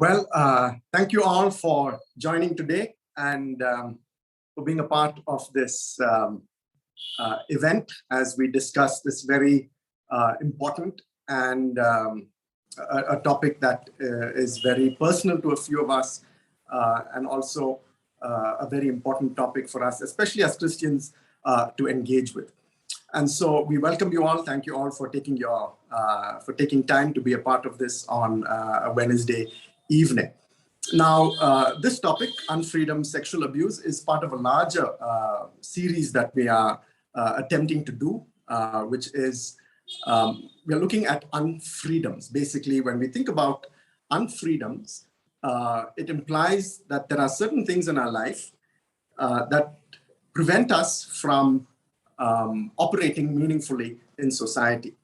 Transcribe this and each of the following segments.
Well, thank you all for joining today and for being a part of this event as we discuss this very important and a topic that is very personal to a few of us and also a very important topic for us, especially as Christians, to engage with. And so we welcome you all. Thank you all for taking time to be a part of this on a Wednesday evening. Now, this topic, unfreedom, sexual abuse, is part of a larger series that we are attempting to do, which is we are looking at unfreedoms. Basically, when we think about unfreedoms, it implies that there are certain things in our life that prevent us from operating meaningfully in society.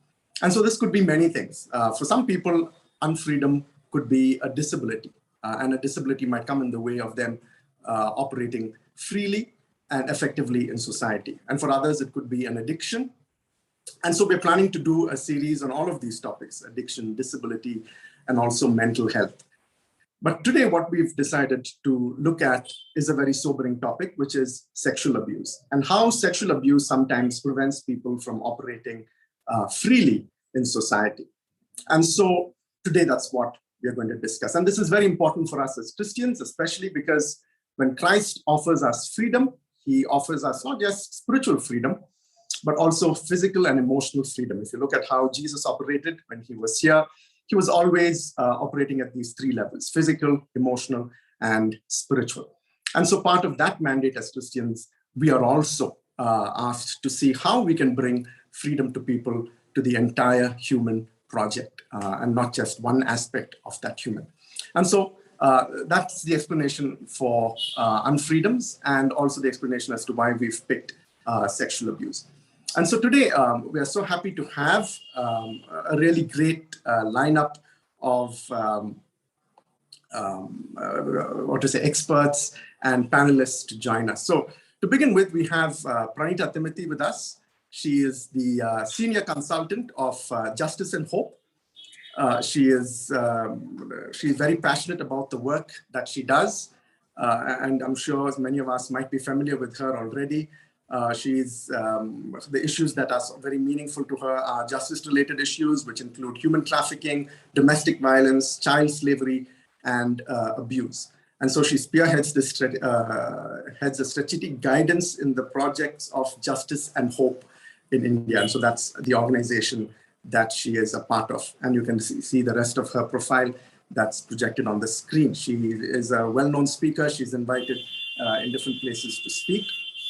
And so this could be many things. For some people, unfreedom could be a disability, and a disability might come in the way of them operating freely and effectively in society. And for others, it could be an addiction. And so we're planning to do a series on all of these topics: addiction, disability, and also mental health. But today, what we've decided to look at is a very sobering topic, which is sexual abuse, and how sexual abuse sometimes prevents people from operating freely in society. And so today, that's what we're going to discuss. And this is very important for us as Christians, especially because when Christ offers us freedom, he offers us not just spiritual freedom, but also physical and emotional freedom. If you look at how Jesus operated when he was here, he was always operating at these three levels: physical, emotional, and spiritual. And so part of that mandate as Christians, we are also asked to see how we can bring freedom to people, to the entire human project, and not just one aspect of that human. And so that's the explanation for unfreedoms, and also the explanation as to why we've picked sexual abuse. And so today, we are so happy to have a really great lineup of experts and panelists to join us. So to begin with, we have Pranita Timothy with us. She is the senior consultant of Justice and Hope. She's very passionate about the work that she does. And I'm sure many of us might be familiar with her already. The issues that are very meaningful to her are justice-related issues, which include human trafficking, domestic violence, child slavery, and abuse. And so she spearheads heads a strategic guidance in the projects of Justice and Hope in India. And so that's the organization that she is a part of. And you can see the rest of her profile that's projected on the screen. She is a well-known speaker. She's invited in different places to speak.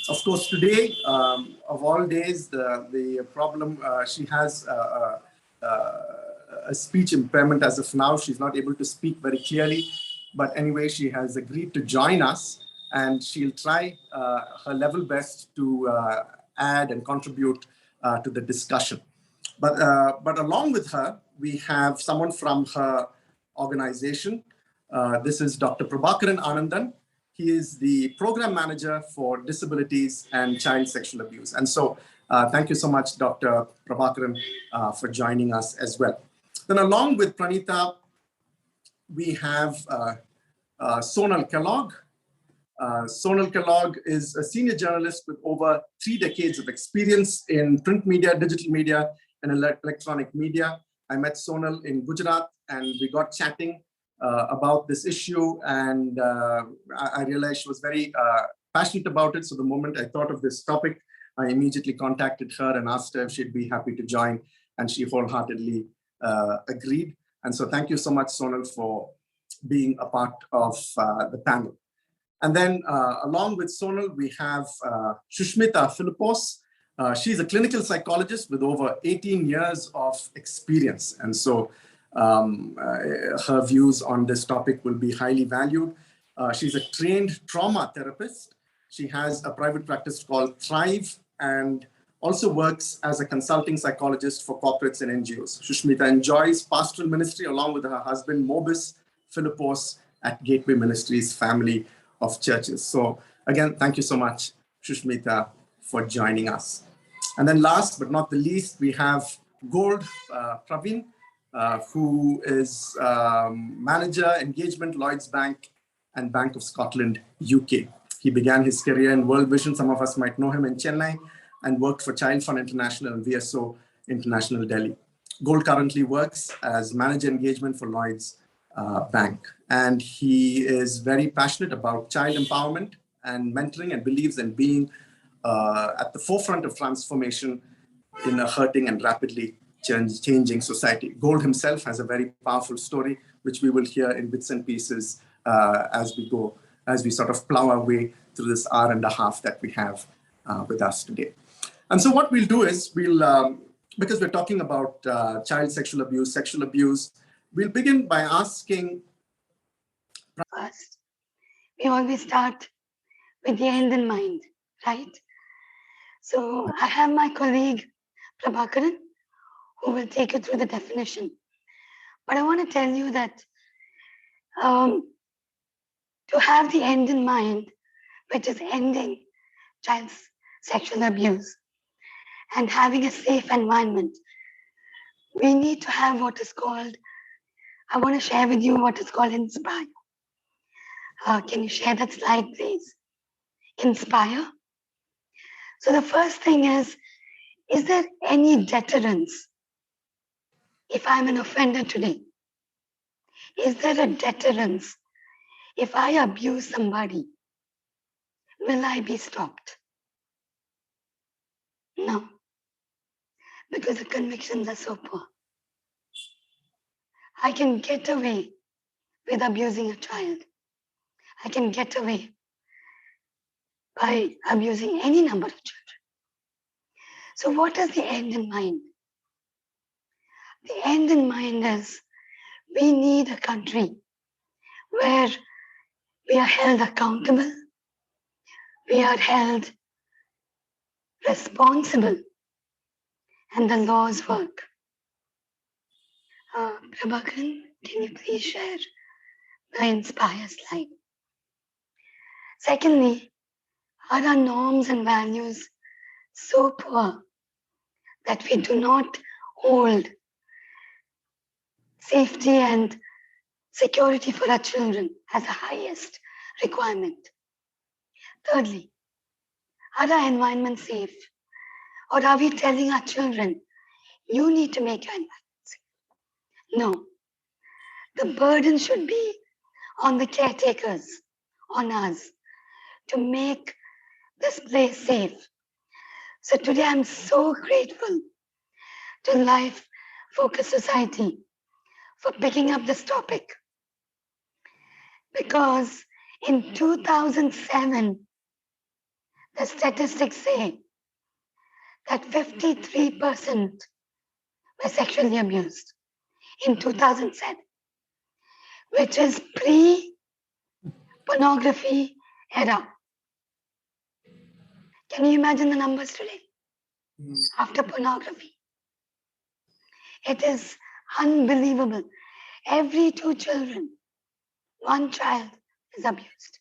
Of course, today, of all days, the problem, she has a speech impairment as of now. She's not able to speak very clearly. But anyway, she has agreed to join us, and she'll try her level best to add and contribute to the discussion. But along with her, we have someone from her organization. This is Dr. Prabhakaran Anandan. He is the program manager for disabilities and child sexual abuse. And so thank you so much, Dr. Prabhakaran, for joining us as well. Then along with Pranita, we have Sonal Kellogg. Sonal Kellogg is a senior journalist with over 3 decades of experience in print media, digital media, and electronic media. I met Sonal in Gujarat, and we got chatting about this issue, and I realized she was very passionate about it. So the moment I thought of this topic, I immediately contacted her and asked her if she'd be happy to join, and she wholeheartedly agreed. And so thank you so much, Sonal, for being a part of the panel. And then along with Sonal, we have Shushmita Philippos. She's a clinical psychologist with over 18 years of experience. And so her views on this topic will be highly valued. She's a trained trauma therapist. She has a private practice called Thrive, and also works as a consulting psychologist for corporates and NGOs. Shushmita enjoys pastoral ministry along with her husband, Mobis Philippos, at Gateway Ministries family of churches. So again, thank you so much, Shushmita, for joining us. And then last but not the least, we have Gold Praveen. who is manager, engagement, Lloyds Bank, and Bank of Scotland, UK. He began his career in World Vision, some of us might know him, in Chennai, and worked for Child Fund International and VSO International, Delhi. Gold currently works as manager engagement for Lloyds Bank. And he is very passionate about child empowerment and mentoring, and believes in being at the forefront of transformation in a hurting and rapidly changing society. Gold himself has a very powerful story, which we will hear in bits and pieces as we sort of plow our way through this hour and a half that we have with us today. And so what we'll do is because we're talking about child sexual abuse, we'll begin by asking. First, we always start with the end in mind, right? So I have my colleague, Prabhakaran, who will take you through the definition. But I want to tell you that to have the end in mind, which is ending child sexual abuse and having a safe environment, we need to have what is called, I want to share with you what is called Inspire. Can you share that slide, please? Inspire. So the first thing is there any deterrence? If I'm an offender today, is there a deterrence? If I abuse somebody, will I be stopped? No, because the convictions are so poor. I can get away with abusing a child. I can get away by abusing any number of children. So what is the end in mind? The end in mind is we need a country where we are held accountable, we are held responsible, and the laws work. Prabhakaran, can you please share the Inspire slide? Secondly, are our norms and values so poor that we do not hold safety and security for our children as the highest requirement? Thirdly, are our environment safe? Or are we telling our children, you need to make your environment safe? No. The burden should be on the caretakers, on us, to make this place safe. So today I'm so grateful to Life Focus Society for picking up this topic. Because in 2007, the statistics say that 53% were sexually abused in 2007, which is pre-pornography era. Can you imagine the numbers today? After pornography. It is unbelievable. Every 2 children, 1 child is abused.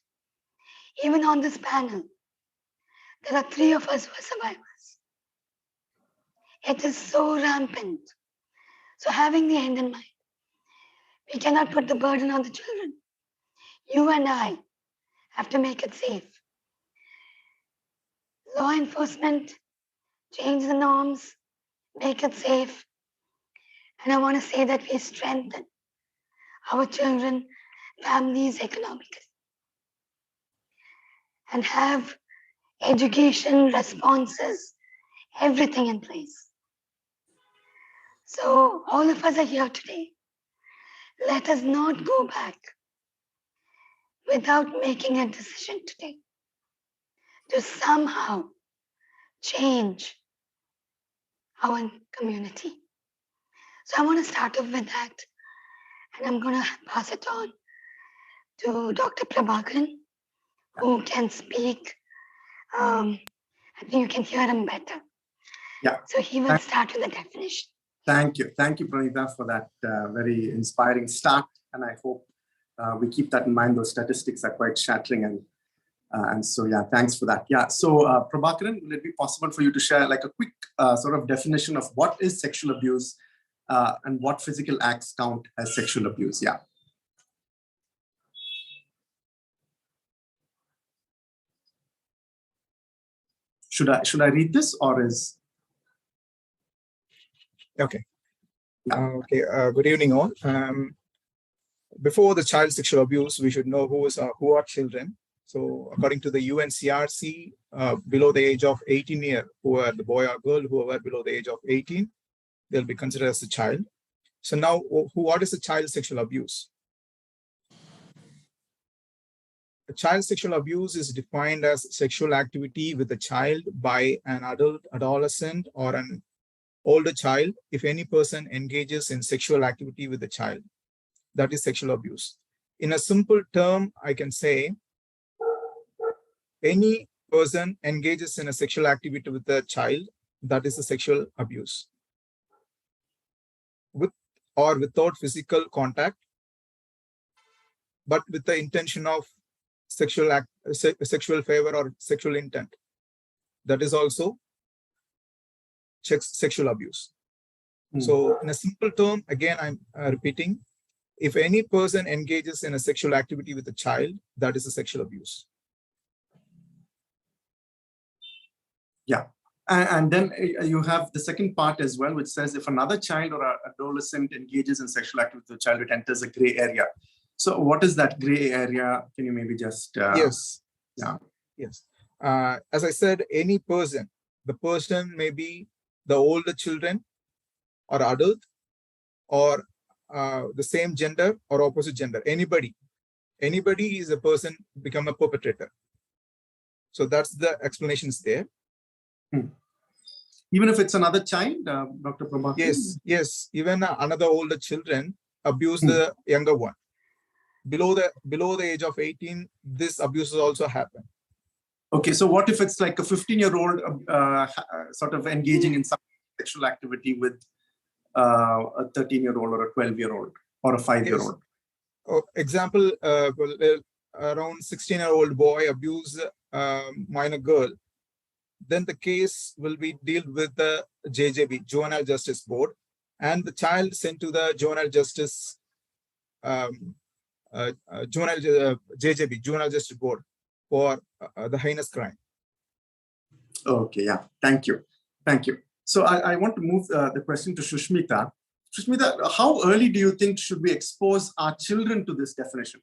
Even on this panel, there are 3 of us who are survivors. It is so rampant. So having the end in mind, we cannot put the burden on the children. You and I have to make it safe. Law enforcement, change the norms, make it safe. And I want to say that we strengthen our children, families economically, and have education, responses, everything in place. So all of us are here today. Let us not go back without making a decision today to somehow change our community. So I want to start off with that, and I'm going to pass it on to Dr. Prabhakaran, who can speak. I think you can hear him better. Yeah. So he will start with the definition. Thank you. Thank you, Pranita, for that very inspiring start. And I hope we keep that in mind. Those statistics are quite shattering. And so, yeah, thanks for that. Yeah. So, Prabhakaran, will it be possible for you to share like a quick sort of definition of what is sexual abuse and what physical acts count as sexual abuse. Yeah. Should I read this, or is? Okay. Yeah. Good evening, all. Before the child sexual abuse, we should know who are children. So, according to the UNCRC, below the age of 18 years, the boy or girl who are below the age of 18, they'll be considered as a child. So now, what is a child sexual abuse? A child sexual abuse is defined as sexual activity with a child by an adult, adolescent, or an older child. If any person engages in sexual activity with a child, that is sexual abuse. In a simple term, I can say any person engages in a sexual activity with a child, that is a sexual abuse. With or without physical contact, but with the intention of sexual favor or sexual intent, that is also sexual abuse. So in a simple term, again, I'm repeating, if any person engages in a sexual activity with a child, that is a sexual abuse. Yeah. And then you have the second part as well, which says if another child or an adolescent engages in sexual activity with a child, it enters a gray area. So what is that gray area? Can you maybe just... Yes. Yeah. Yes. As I said, any person, the person may be the older children or adult, or the same gender or opposite gender. Anybody is a person become a perpetrator. So that's the explanations there. Even if it's another child, Dr. Prabhakar? Yes. Even another older children abuse the younger one. Below the age of 18, this abuses also happen. Okay, so what if it's like a 15-year-old sort of engaging in some sexual activity with a 13-year-old or a 12-year-old or a 5-year-old? Yes. Example, around 16-year-old boy abuse minor girl, then the case will be dealt with the JJB, Juvenile Justice Board, and the child sent to the Juvenile Justice JJB, Juvenile Justice Board, for the heinous crime. Okay, yeah, thank you. So I want to move the question to Shushmita. Shushmita, how early do you think should we expose our children to this definition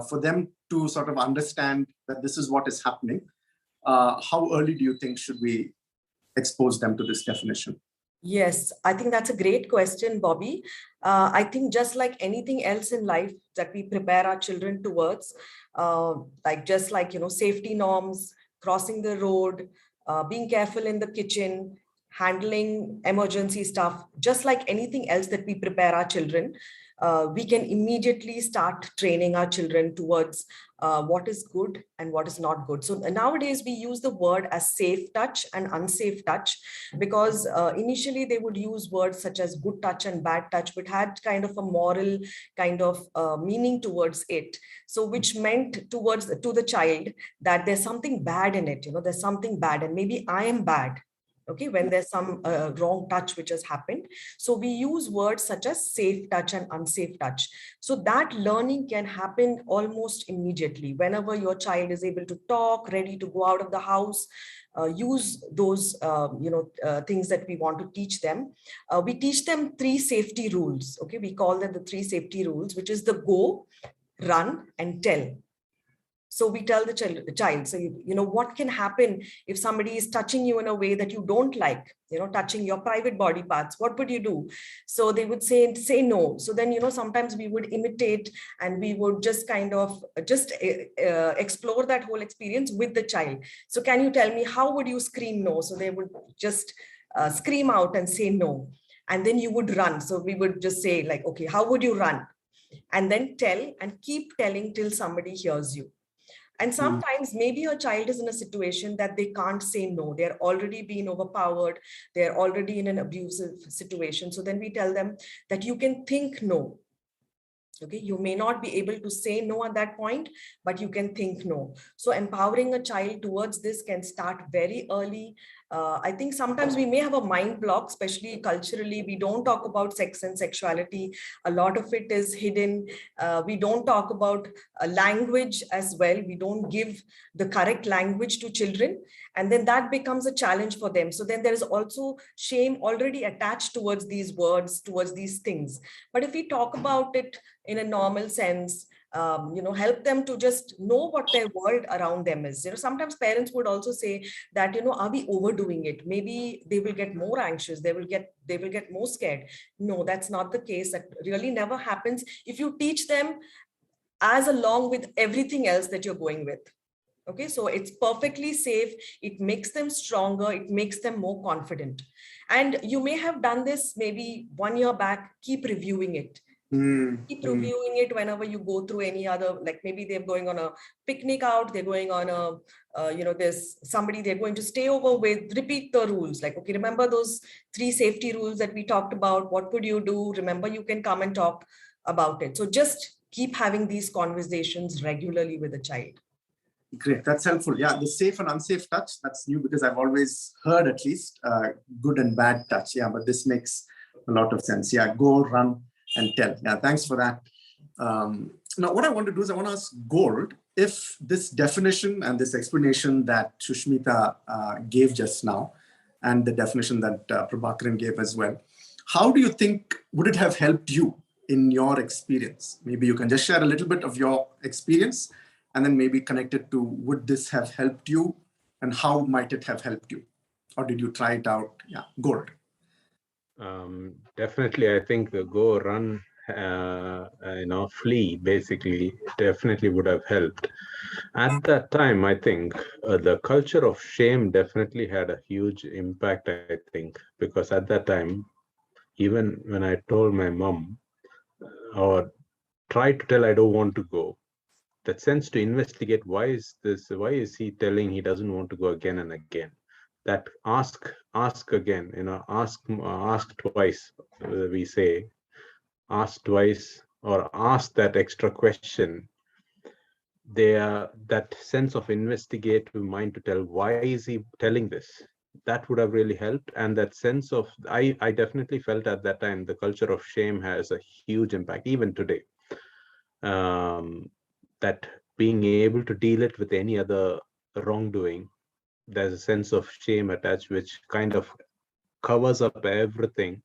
for them to sort of understand that this is what is happening? How early do you think should we expose them to this definition? Yes, I think that's a great question, Bobby. I think just like anything else in life that we prepare our children towards, safety norms, crossing the road, being careful in the kitchen, handling emergency stuff, just like anything else that we prepare our children, we can immediately start training our children towards what is good and what is not good. So nowadays we use the word as safe touch and unsafe touch, because initially they would use words such as good touch and bad touch, but had kind of a moral kind of meaning towards it. So which meant to the child that there's something bad in it, there's something bad and maybe I am bad. Okay, when there's some wrong touch which has happened. So we use words such as safe touch and unsafe touch. So that learning can happen almost immediately. Whenever your child is able to talk, ready to go out of the house, use those things that we want to teach them. We teach them 3 safety rules. Okay, we call them the 3 safety rules, which is the go, run, and tell. So we tell the child, so what can happen if somebody is touching you in a way that you don't like, touching your private body parts, what would you do? So they would say no. So then, sometimes we would imitate and we would just kind of explore that whole experience with the child. So can you tell me, how would you scream no? So they would just scream out and say no. And then you would run. So we would just say like, okay, how would you run? And then tell and keep telling till somebody hears you. And sometimes maybe your child is in a situation that they can't say no. They're already being overpowered. They're already in an abusive situation. So then we tell them that you can think no. Okay, you may not be able to say no at that point, but you can think no. So empowering a child towards this can start very early. I think sometimes we may have a mind block, especially culturally. We don't talk about sex and sexuality. A lot of it is hidden. We don't talk about language as well. We don't give the correct language to children. And then that becomes a challenge for them. So then there is also shame already attached towards these words, towards these things. But if we talk about it in a normal sense, help them to just know what their world around them is. Sometimes parents would also say that, are we overdoing it? Maybe they will get more anxious. They will get more scared. No, that's not the case. That really never happens if you teach them as along with everything else that you're going with. Okay, so it's perfectly safe. It makes them stronger. It makes them more confident. And you may have done this maybe 1 year back. Keep reviewing it. Keep reviewing it whenever you go through any other, like maybe they're going on a picnic out, they're going on a, there's somebody they're going to stay over with, repeat the rules. Like, okay, remember those 3 safety rules that we talked about? What would you do? Remember, you can come and talk about it. So just keep having these conversations regularly with a child. Great, that's helpful. Yeah, the safe and unsafe touch, that's new because I've always heard at least good and bad touch. Yeah, but this makes a lot of sense. Yeah, go, run, and tell. Yeah, thanks for that. Now, what I want to do is I want to ask Gold if this definition and this explanation that Sushmita gave just now, and the definition that Prabhakaran gave as well, how do you think would it have helped you in your experience? Maybe you can just share a little bit of your experience and then maybe connect it to would this have helped you and how might it have helped you? Or did you try it out? Yeah, Gold. Definitely, I think the go, run, flee basically definitely would have helped. At that time, I think the culture of shame definitely had a huge impact, I think, because at that time, even when I told my mom or tried to tell I don't want to go, that sense to investigate why is he telling he doesn't want to go again and again, that ask again, ask twice, we say, ask twice or ask that extra question. That sense of investigative mind to tell why is he telling this, that would have really helped. And that sense of, I definitely felt at that time the culture of shame has a huge impact even today. That being able to deal it with any other wrongdoing, there's a sense of shame attached, which kind of covers up everything,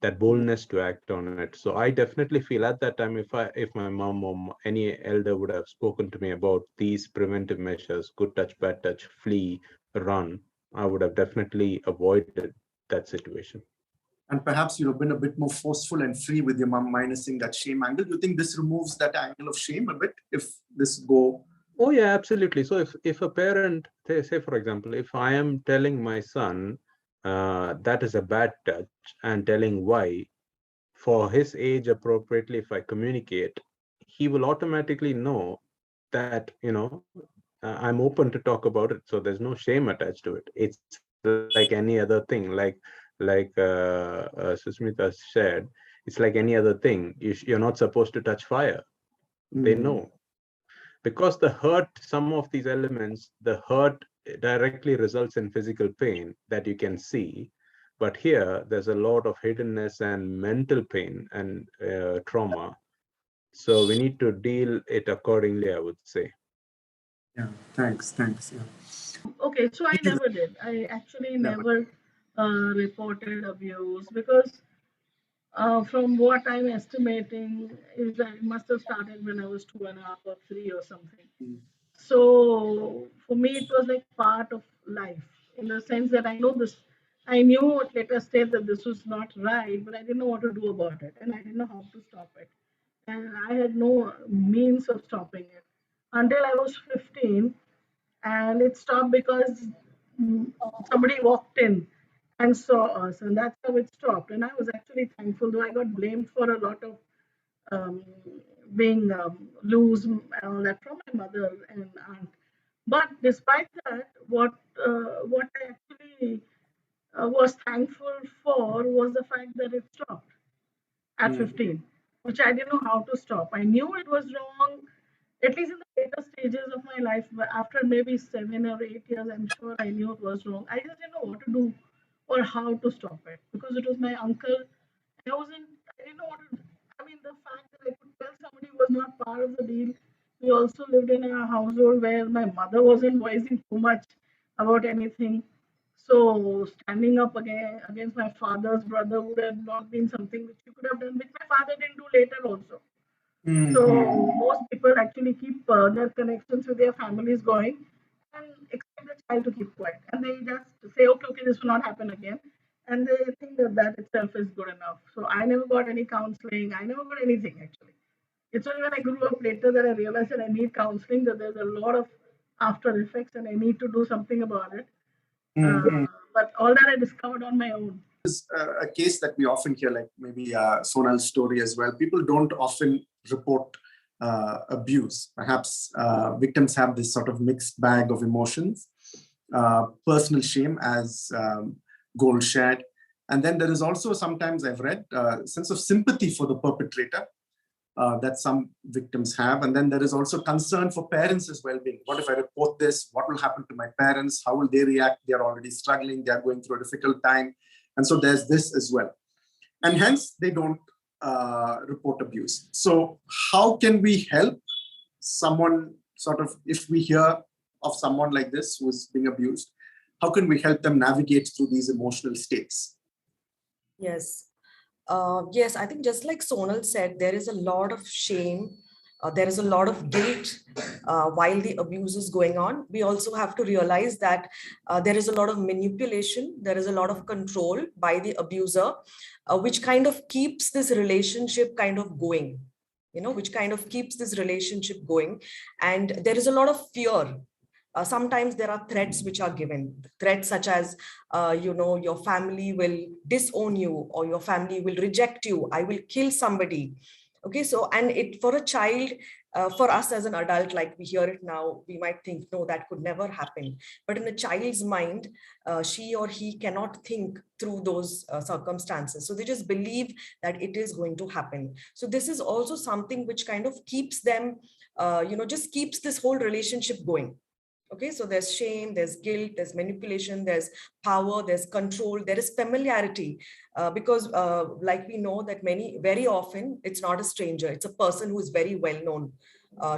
that boldness to act on it. So I definitely feel at that time, if my mom or any elder would have spoken to me about these preventive measures, good touch, bad touch, flee, run, I would have definitely avoided that situation. And perhaps you've been a bit more forceful and free with your mom, minusing that shame angle. Do you think this removes that angle of shame a bit if this go? Oh yeah, absolutely. So if a parent, say for example, if I am telling my son that is a bad touch and telling why, for his age appropriately, if I communicate, he will automatically know that, I'm open to talk about it. So there's no shame attached to it. It's like any other thing, like Susmita shared, it's like any other thing. You're not supposed to touch fire. They know. Because the hurt, some of these elements, the hurt directly results in physical pain that you can see. But here, there's a lot of hiddenness and mental pain and trauma. So we need to deal it accordingly, I would say. Yeah, thanks. Yeah. Okay, so I never did. I actually never reported abuse because from what I'm estimating is that it must have started when I was 2.5 or 3 or something. So for me, it was like part of life in the sense that I know this. I knew at later stage that this was not right, but I didn't know what to do about it, and I didn't know how to stop it, and I had no means of stopping it until I was 15, and it stopped because somebody walked in and saw us, and that's how it stopped. And I was actually thankful, though I got blamed for a lot of um, being loose and all that from my mother and aunt. But despite that, what I actually was thankful for was the fact that it stopped at 15. which I didn't know how to stop. I knew it was wrong, at least in the later stages of my life. But after maybe 7 or 8 years, I'm sure I knew it was wrong. I just didn't know what to do or how to stop it, because it was my uncle. I didn't know what to do. I mean, the fact that I could tell somebody was not part of the deal. We also lived in a household where my mother wasn't voicing too much about anything. So standing up against my father's brother would have not been something which you could have done, which my father didn't do later also. So most people actually keep their connections with their families going and expect the child to keep quiet. And they just say, okay, this will not happen again. And they think that that itself is good enough. So I never got any counseling. I never got anything actually. It's only when I grew up later that I realized that I need counseling, that there's a lot of after effects and I need to do something about it. But all that I discovered on my own. A case that we often hear, like maybe Sonal's story as well. People don't often report abuse. Perhaps victims have this sort of mixed bag of emotions, personal shame as Gold shared. And then there is also, sometimes I've read, a sense of sympathy for the perpetrator that some victims have. And then there is also concern for parents' well-being. What if I report this? What will happen to my parents? How will they react? They're already struggling. They're going through a difficult time. And so there's this as well. And hence, they don't report abuse. So how can we help someone sort of, if we hear of someone like this who's being abused, how can we help them navigate through these emotional states? Yes. Yes, I think just like Sonal said, there is a lot of shame. There is a lot of guilt while the abuse is going on. We also have to realize that there is a lot of manipulation. There is a lot of control by the abuser, which kind of keeps this relationship kind of going, which kind of keeps this relationship going. And there is a lot of fear. Sometimes there are threats which are given, threats such as, your family will disown you, or your family will reject you. I will kill somebody. Okay, so, and it for a child, for us as an adult, like we hear it now, we might think, no, that could never happen. But in a child's mind, she or he cannot think through those circumstances. So they just believe that it is going to happen. So this is also something which kind of keeps them, just keeps this whole relationship going. Okay, so there's shame, there's guilt, there's manipulation, there's power, there's control, there is familiarity, because like we know that very often, it's not a stranger, it's a person who is very well known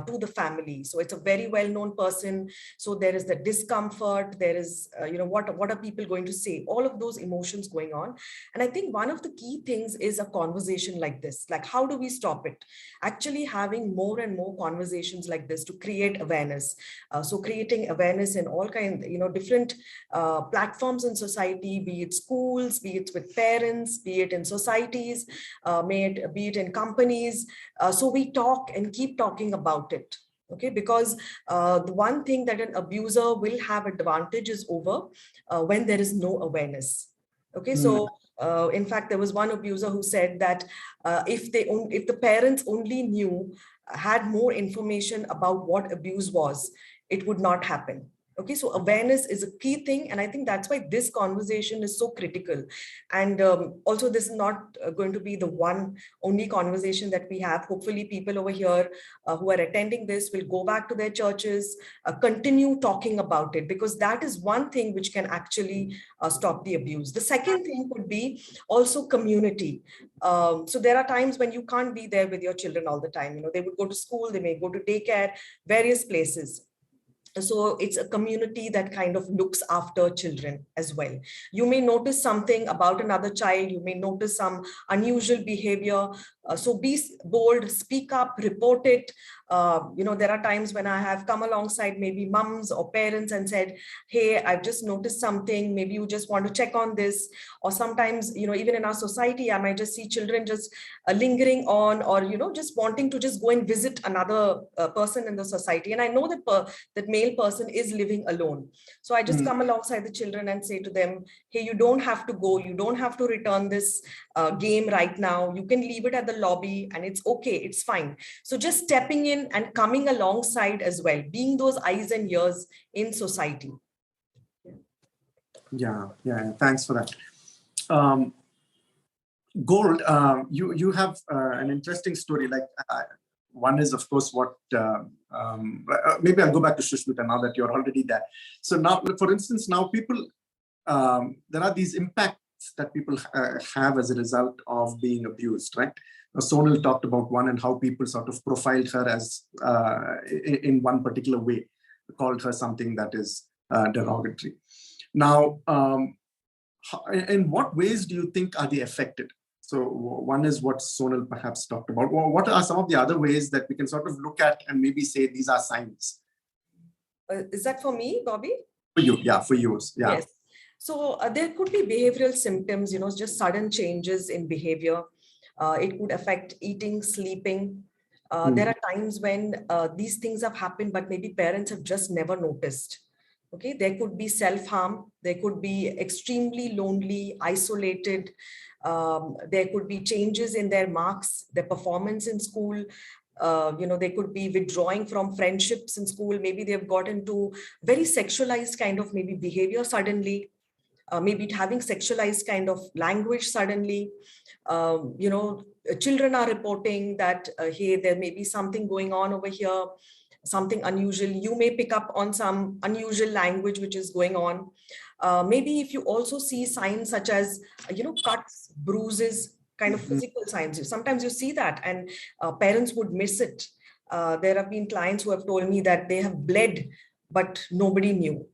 to the family. So it's a very well-known person. So there is the discomfort, there is, what are people going to say? All of those emotions going on. And I think one of the key things is a conversation like this. Like, how do we stop it? Actually having more and more conversations like this to create awareness. So creating awareness in all kinds, different platforms in society, be it schools, be it with parents, be it in societies, be it in companies. So we talk and keep talking about it. Okay, because the one thing that an abuser will have advantage is over when there is no awareness. Okay, so in fact, there was one abuser who said that if the parents only had more information about what abuse was, it would not happen. Okay, so awareness is a key thing. And I think that's why this conversation is so critical. And also, this is not going to be the only conversation that we have. Hopefully people over here who are attending this will go back to their churches, continue talking about it, because that is one thing which can actually stop the abuse. The second thing could be also community. So there are times when you can't be there with your children all the time. They would go to school, they may go to daycare, various places. So it's a community that kind of looks after children as well. You may notice something about another child. You may notice some unusual behavior. So be bold, speak up, report it. There are times when I have come alongside maybe mums or parents and said, hey, I've just noticed something. Maybe you just want to check on this. Or sometimes, even in our society, I might just see children just lingering on, or, just wanting to just go and visit another person in the society. And I know that male person is living alone. So I just come alongside the children and say to them, hey, you don't have to go. You don't have to return this game right now. You can leave it at the lobby and it's okay. It's fine. So just stepping in and coming alongside as well, being those eyes and ears in society. Yeah. Thanks for that. Gold, you have an interesting story. Like one is, of course, what maybe I'll go back to Shushmita now that you're already there. So now, for instance, now people, there are these impacts that people have as a result of being abused, right? Sonal talked about one and how people sort of profiled her as in one particular way, called her something that is derogatory. Now, in what ways do you think are they affected? So one is what Sonal perhaps talked about. What are some of the other ways that we can sort of look at and maybe say these are signs? Is that for me, Bobby? For you, yeah, for yours, yeah. Yes. So there could be behavioral symptoms, just sudden changes in behavior. It could affect eating, sleeping. There are times when these things have happened, but maybe parents have just never noticed. Okay, there could be self-harm. There could be extremely lonely, isolated. There could be changes in their marks, their performance in school. They could be withdrawing from friendships in school. Maybe they've got into very sexualized kind of maybe behavior suddenly. Maybe having sexualized kind of language suddenly. Children are reporting that, hey, there may be something going on over here, something unusual. You may pick up on some unusual language which is going on. Maybe if you also see signs such as, cuts, bruises, kind of physical signs. Sometimes you see that and parents would miss it. There have been clients who have told me that they have bled, but nobody knew.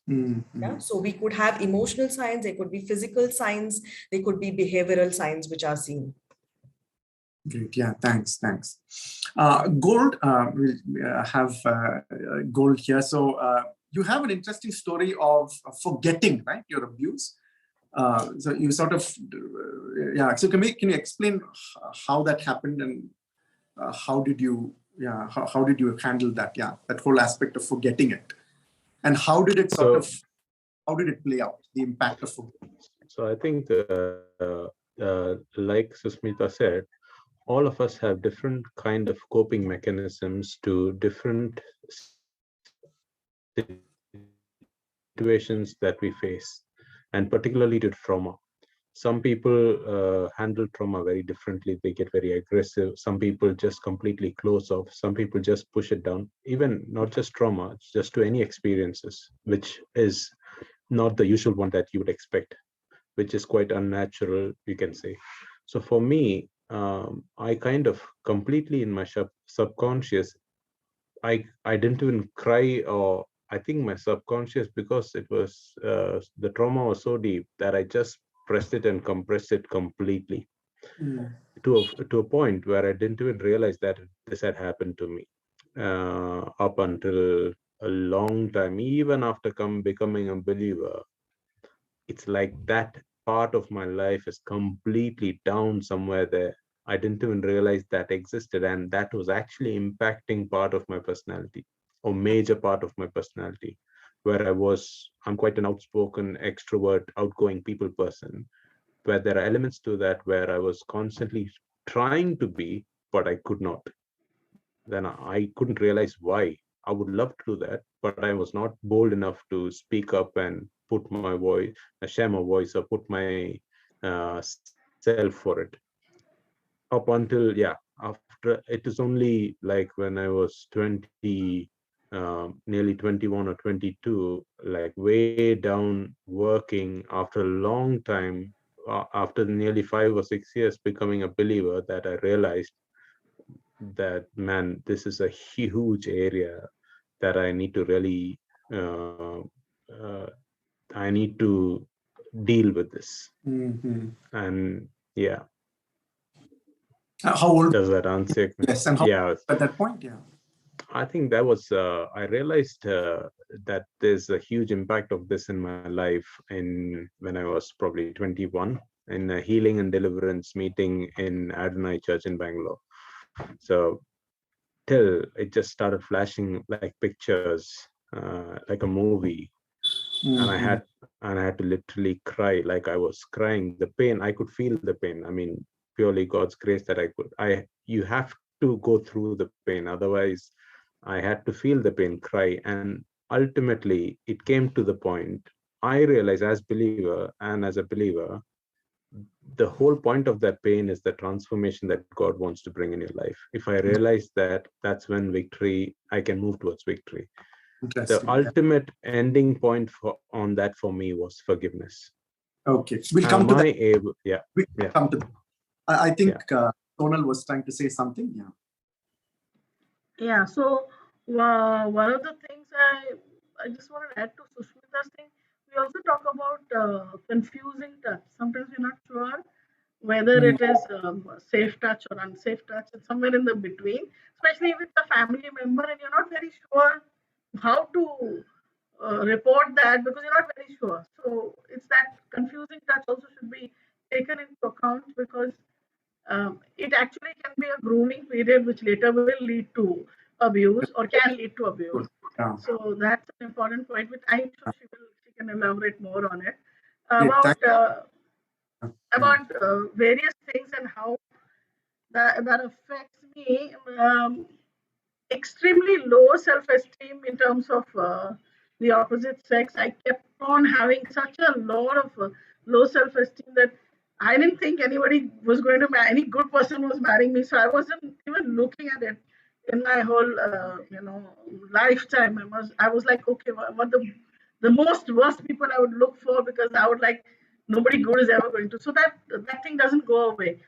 Yeah? So we could have emotional signs, there could be physical signs, there could be behavioral signs which are seen. Great, yeah, thanks. Gold, we'll have Gold here. So you have an interesting story of forgetting, right, your abuse. So you sort of, so can you explain how that happened and how did you handle that, that whole aspect of forgetting it? And how did it how did it play out, the impact of forgetting? So I think, like Susmita said, all of us have different kind of coping mechanisms to different situations that we face, and particularly to trauma. Some people handle trauma very differently. They get very aggressive. Some people just completely close off. Some people just push it down. Even not just trauma, just to any experiences, which is not the usual one that you would expect, which is quite unnatural, you can say. So for me, I kind of completely in my subconscious, I didn't even cry, or I think my subconscious, because it was the trauma was so deep that I just pressed it and compressed it completely to a point where I didn't even realize that this had happened to me up until a long time. Even after becoming a believer, it's like that part of my life is completely down somewhere there. I didn't even realize that existed, and that was actually impacting part of my personality, or major part of my personality, where I'm quite an outspoken, extrovert, outgoing people person, where there are elements to that where I was constantly trying to be, but I could not. Then I couldn't realize why. I would love to do that, but I was not bold enough to speak up and put my voice, share my voice, or put my self for it. Up until, after, it is only like when I was 20, nearly 21 or 22, like way down working after a long time, after nearly 5 or 6 years becoming a believer, that I realized that, man, this is a huge area that I need to really, I need to deal with this. And yeah. How old? Does that answer? Yes, and how at that point, I think that was, I realized that there's a huge impact of this in my life when I was probably 21 in a healing and deliverance meeting in Adonai Church in Bangalore. So till it just started flashing like pictures, like a movie. And I had to literally cry, like I was crying. The pain, I could feel the pain. I mean, purely God's grace that you have to go through the pain. Otherwise, I had to feel the pain, cry. And ultimately, it came to the point, I realized as a believer, the whole point of that pain is the transformation that God wants to bring in your life. If I realize that, that's when I can move towards victory. The ultimate ending point on that for me was forgiveness. Okay, we'll come to that. Yeah. Come to that. I think Sonal was trying to say something. Yeah, so one of the things I just want to add to Sushmita's thing, we also talk about confusing touch. Sometimes we're not sure whether it is safe touch or unsafe touch, and somewhere in the between, especially with a family member, and you're not very sure how to report that because you're not very sure. So it's that confusing touch also should be taken into account because it actually can be a grooming period which later will lead to abuse or can lead to abuse. Yeah. So that's an important point, which I'm sure she can elaborate more on it about various things and how that affects me. Extremely low self-esteem in terms of the opposite sex. I kept on having such a lot of low self-esteem that I didn't think anybody was going to any good person was marrying me. So I wasn't even looking at it in my whole lifetime. I was like, okay, what the most worst people I would look for, because I would like nobody good is ever going to. So that thing doesn't go away.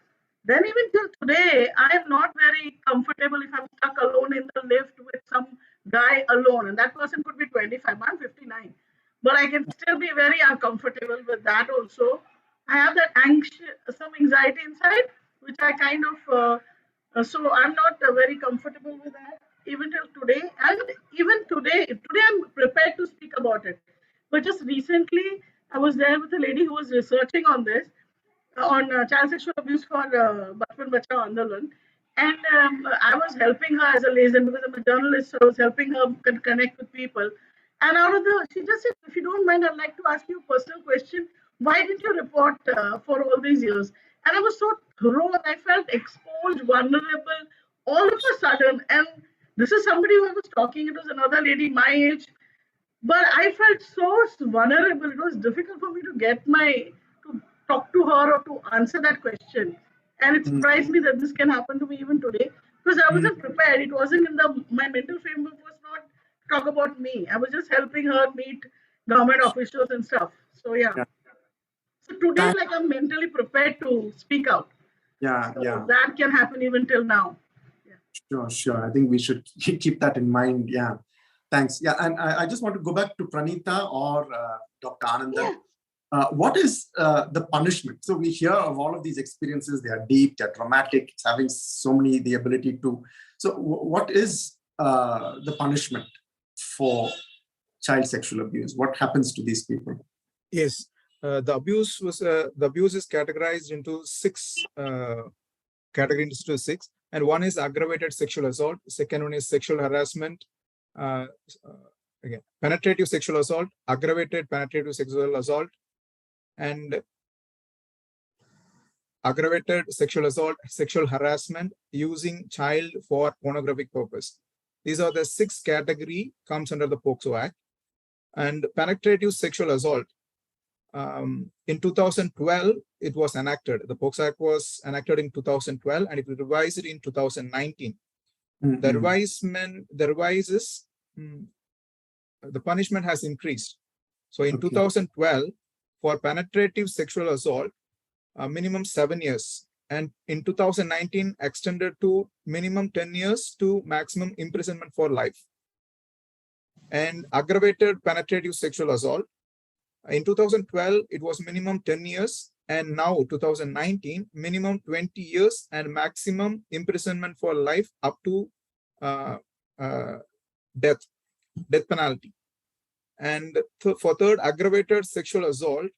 Then even till today, I am not very comfortable if I'm stuck alone in the lift with some guy alone, and that person could be 25. I'm 59, but I can still be very uncomfortable with that. Also, I have that some anxiety inside, which I kind of so I'm not very comfortable with that even till today. And even today I'm prepared to speak about it. But just recently, I was there with a lady who was researching on this on child sexual abuse for Bachpan Bachao Andolan. And I was helping her as a liaison because I'm a journalist, so I was helping her connect with people. And she just said, if you don't mind, I'd like to ask you a personal question. Why didn't you report for all these years? And I was so thrown. I felt exposed, vulnerable, all of a sudden. And this is somebody who I was talking. It was another lady my age, but I felt so vulnerable. It was difficult for me to talk to her or to answer that question. And it surprised me that this can happen to me even today because I wasn't prepared. It wasn't in my mental framework was not talk about me. I was just helping her meet government officials and stuff. So yeah. So today, like I'm mentally prepared to speak out. So that can happen even till now. Sure. I think we should keep that in mind. Yeah. Thanks. Yeah, and I just want to go back to Pranita or Dr. Anandan. What is the punishment? So we hear of all of these experiences. They are deep, they're traumatic, it's having the ability to. So what is the punishment for child sexual abuse? What happens to these people? Yes, the abuse is categorized into six categories, and one is aggravated sexual assault. Second one is sexual harassment. Again, penetrative sexual assault, aggravated penetrative sexual assault, and aggravated sexual assault, sexual harassment using child for pornographic purpose. These are the six category comes under the POCSO Act. And penetrative sexual assault, in 2012, it was enacted. The POCSO Act was enacted in 2012 and it was revised in 2019. The punishment has increased. So in 2012, for penetrative sexual assault, minimum 7 years. And in 2019, extended to minimum 10 years to maximum imprisonment for life. And aggravated penetrative sexual assault, in 2012, it was minimum 10 years. And now 2019, minimum 20 years and maximum imprisonment for life up to death penalty. And for third, aggravated sexual assault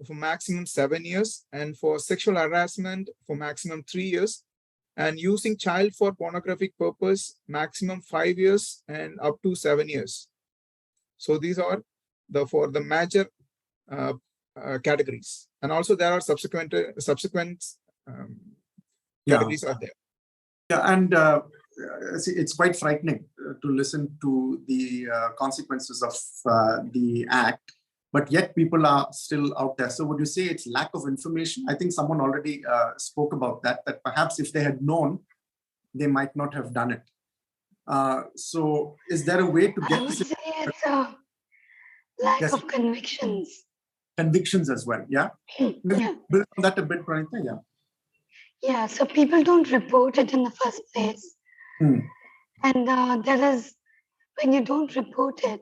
for maximum 7 years, and for sexual harassment for maximum 3 years, and using child for pornographic purpose, maximum 5 years and up to 7 years. So these are for the major categories, and also there are subsequent categories are there. Yeah, and it's quite frightening to listen to the consequences of the act. but yet people are still out there. So would you say it's lack of information? I think someone already spoke about that, that perhaps if they had known, they might not have done it. So is there a way to get I would this? say it's a lack of convictions. Convictions as well, yeah? Yeah. Build on that a bit, Pranita, yeah. Yeah, so people don't report it in the first place. And there is, when you don't report it,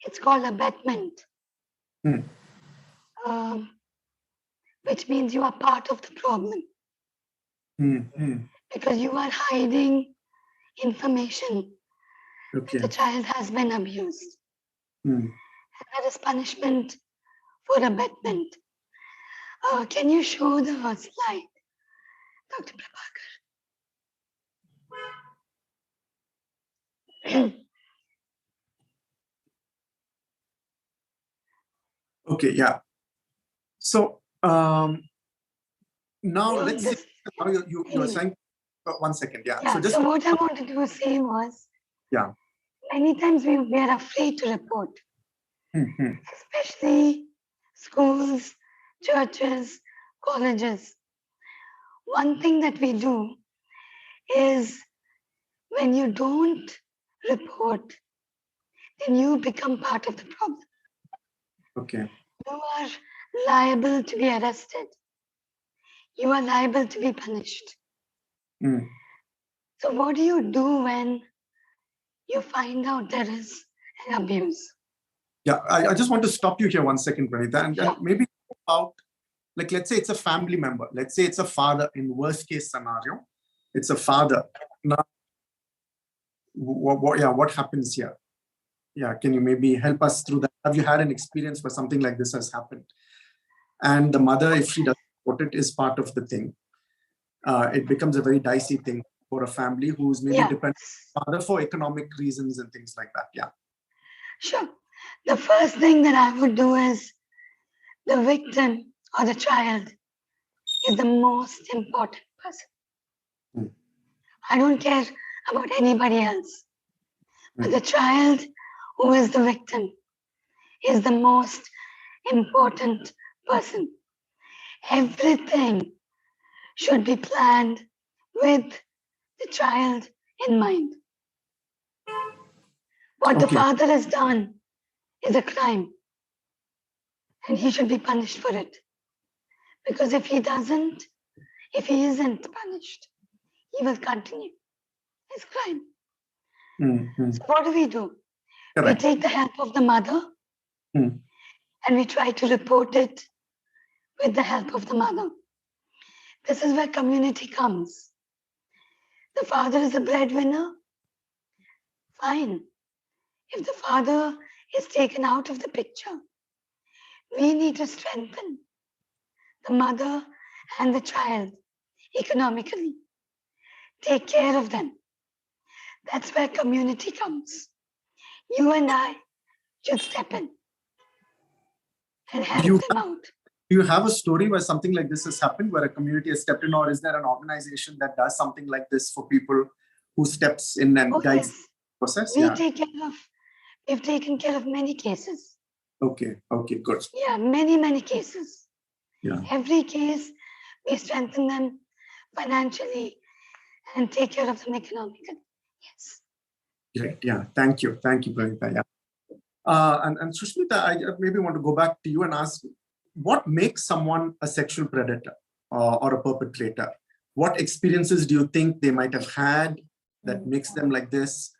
it's called abatement, which means you are part of the problem. Because you are hiding information that the child has been abused. And there is punishment for abatement. Can you show the slide, Dr. Prabhakar? Okay, yeah. So now let's say now you're saying 1 second, yeah. Yeah. So what I wanted to say was, many times we are afraid to report, especially schools, churches, colleges. One thing that we do is when you don't report, then you become part of the problem. Okay. You are liable to be arrested. You are liable to be punished. So what do you do when you find out there is an abuse? Yeah, I just want to stop you here 1 second, Pranita, and maybe about, like, let's say it's a family member. Let's say it's a father in worst case scenario. It's a father. Now, what happens here? Yeah, can you maybe help us through that? Have you had an experience where something like this has happened? And the mother, if she doesn't report it, is part of the thing. It becomes a very dicey thing for a family who's maybe dependent on father for economic reasons and things like that. Yeah. Sure. The first thing that I would do is the victim or the child is the most important person. I don't care about anybody else. But the child who is the victim is the most important person. Everything should be planned with the child in mind. What the father has done is a crime, and he should be punished for it. Because if he isn't punished, he will continue his crime. So what do? We take the help of the mother and we try to report it with the help of the mother. This is where community comes. The father is a breadwinner. Fine. If the father is taken out of the picture, we need to strengthen the mother and the child economically. Take care of them. That's where community comes. You and I should step in and help them out. Do you have a story where something like this has happened, where a community has stepped in, or is there an organization that does something like this for people who steps in and guides the process? We've taken care of many cases. Okay, good. Yeah, many cases. Yeah. Every case, we strengthen them financially and take care of them economically. Yes. Great. Yeah. Thank you, Pranita. Yeah. And Sushmita, I maybe want to go back to you and ask, what makes someone a sexual predator or a perpetrator? What experiences do you think they might have had that makes them like this?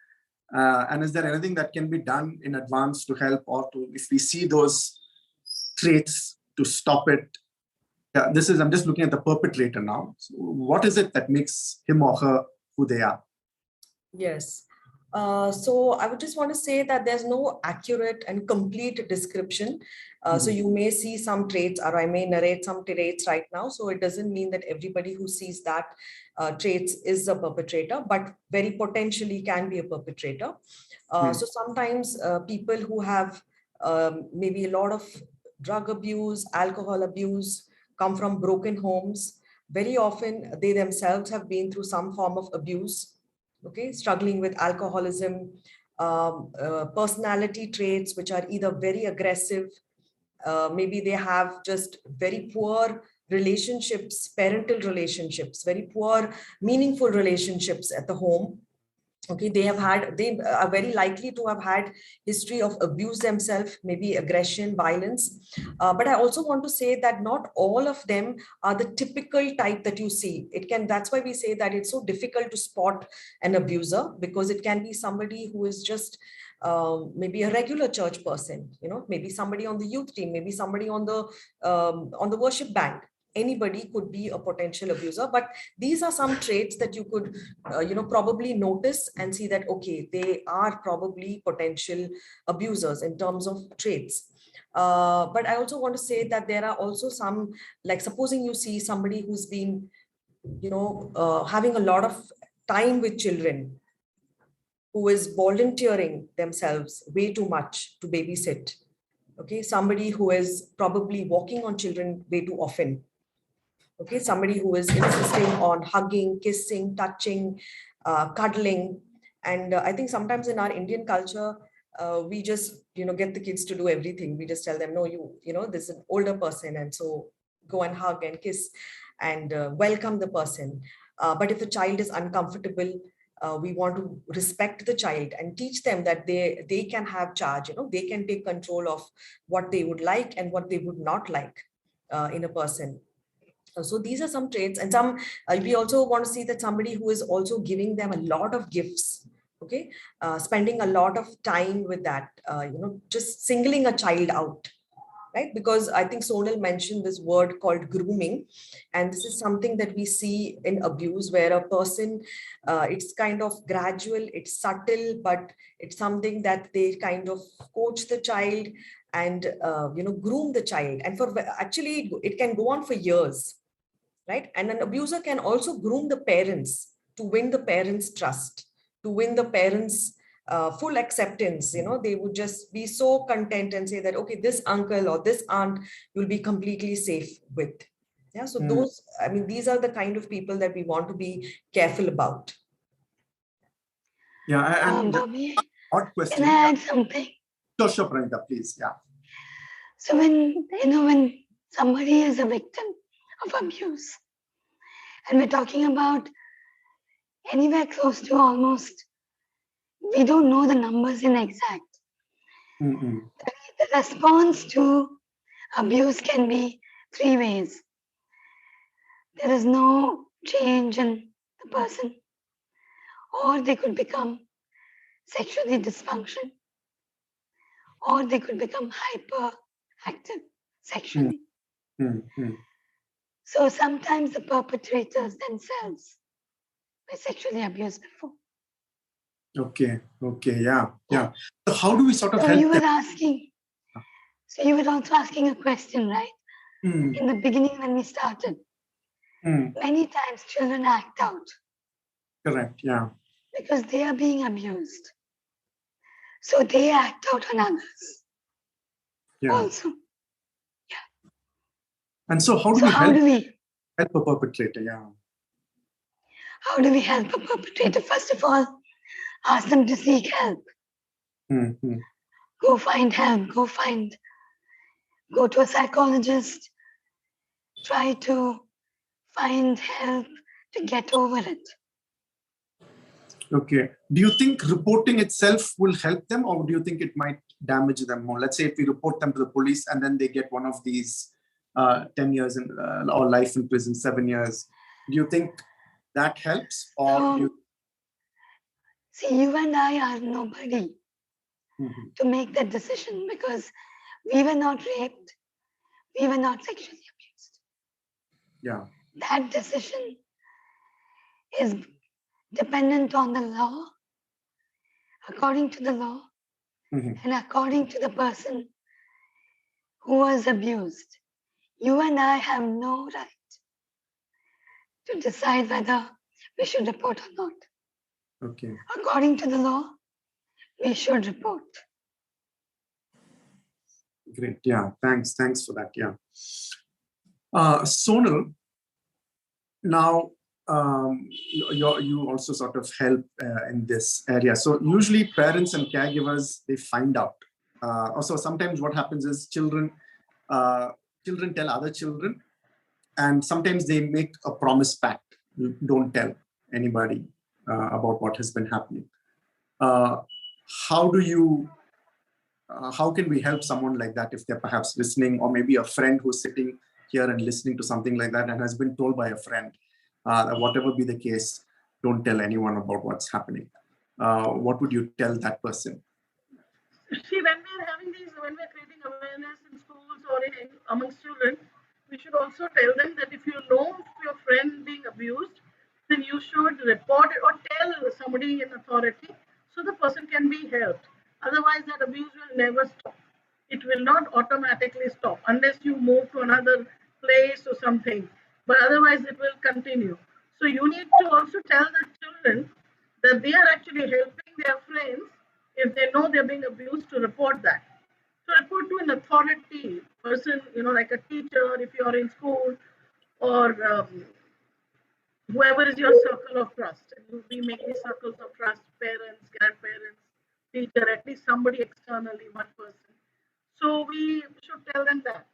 And is there anything that can be done in advance to help, or to, if we see those traits, to stop it? Yeah, I'm just looking at the perpetrator now. So what is it that makes him or her who they are? Yes. So I would just want to say that there's no accurate and complete description. So you may see some traits, or I may narrate some traits right now. So it doesn't mean that everybody who sees that traits is a perpetrator, but very potentially can be a perpetrator. So sometimes people who have maybe a lot of drug abuse, alcohol abuse, come from broken homes. Very often they themselves have been through some form of abuse. Okay, struggling with alcoholism, personality traits which are either very aggressive, Maybe they have just very poor relationships, parental relationships, very poor, meaningful relationships at the home. Okay, they are very likely to have had history of abuse themselves, maybe aggression, violence. But I also want to say that not all of them are the typical type that you see. That's why we say that it's so difficult to spot an abuser, because it can be somebody who is just maybe a regular church person, maybe somebody on the youth team, maybe somebody on the worship band. Anybody could be a potential abuser, but these are some traits that you could probably notice and see that, okay, they are probably potential abusers in terms of traits. But I also want to say that there are also some, like supposing you see somebody who's been having a lot of time with children, who is volunteering themselves way too much to babysit. Okay, somebody who is probably walking on children way too often. Okay, somebody who is insisting on hugging, kissing, touching, cuddling. And I think sometimes in our Indian culture, we just, get the kids to do everything. We just tell them, no, there's an older person, and so go and hug and kiss and welcome the person. But if the child is uncomfortable, we want to respect the child and teach them that they can have charge, they can take control of what they would like and what they would not like in a person. So these are some traits, and some we also want to see that somebody who is also giving them a lot of gifts, okay, spending a lot of time with that, just singling a child out, right? Because I think Sonal mentioned this word called grooming, and this is something that we see in abuse, where a person, it's kind of gradual, it's subtle, but it's something that they kind of coach the child and groom the child, and actually it can go on for years. Right? And an abuser can also groom the parents to win the parents' trust, to win the parents' full acceptance. They would just be so content and say that, okay, this uncle or this aunt you'll be completely safe with. Yeah. So these are the kind of people that we want to be careful about. Yeah. And odd question. Can I add something? Sure, Pranita, please. Yeah. So when somebody is a victim of abuse, and we're talking about anywhere close to almost, we don't know the numbers in exact. Mm-hmm. The response to abuse can be 3 ways. There is no change in the person, or they could become sexually dysfunction, or they could become hyperactive sexually. Mm-hmm. So sometimes the perpetrators themselves were sexually abused before. Okay. Yeah. So how do we sort of help you were them? asking, so you were also asking a question, right? In the beginning when we started. Many times children act out. Correct, yeah. Because they are being abused. So they act out on others. Yeah. Also. Yeah. And so how do we help a perpetrator? Yeah. How do we help a perpetrator? First of all, ask them to seek help. Mm-hmm. Go find help. Go to a psychologist. Try to find help to get over it. Okay. Do you think reporting itself will help them, or do you think it might damage them more? Let's say if we report them to the police and then they get one of these 10 years in, or life in prison, 7 years. Do you think that helps? Or see, you and I are nobody to make that decision, because we were not raped. We were not sexually abused. Yeah. That decision is dependent on the law, according to the law, and according to the person who was abused. You and I have no right to decide whether we should report or not. Okay. According to the law, we should report. Great. Yeah. Thanks for that. Yeah. Sonal, now you also sort of help in this area. So usually parents and caregivers, they find out. Also, sometimes what happens is children, children tell other children, and sometimes they make a promise pact. Don't tell anybody about what has been happening. How can we help someone like that if they're perhaps listening, or maybe a friend who's sitting here and listening to something like that and has been told by a friend that whatever be the case, don't tell anyone about what's happening? What would you tell that person? See, when we're creating awareness in schools or amongst children, we should also tell them that if you know of your friend being abused, then you should report it or tell somebody in authority so the person can be helped. Otherwise, that abuse will never stop. It will not automatically stop unless you move to another place or something. But otherwise, it will continue. So you need to also tell the children that they are actually helping their friends if they know they're being abused, to report that. So report to an authority person, like a teacher if you're in school, or whoever is your circle of trust. We make these circles of trust: parents, grandparents, teacher, at least somebody externally, one person. So we should tell them that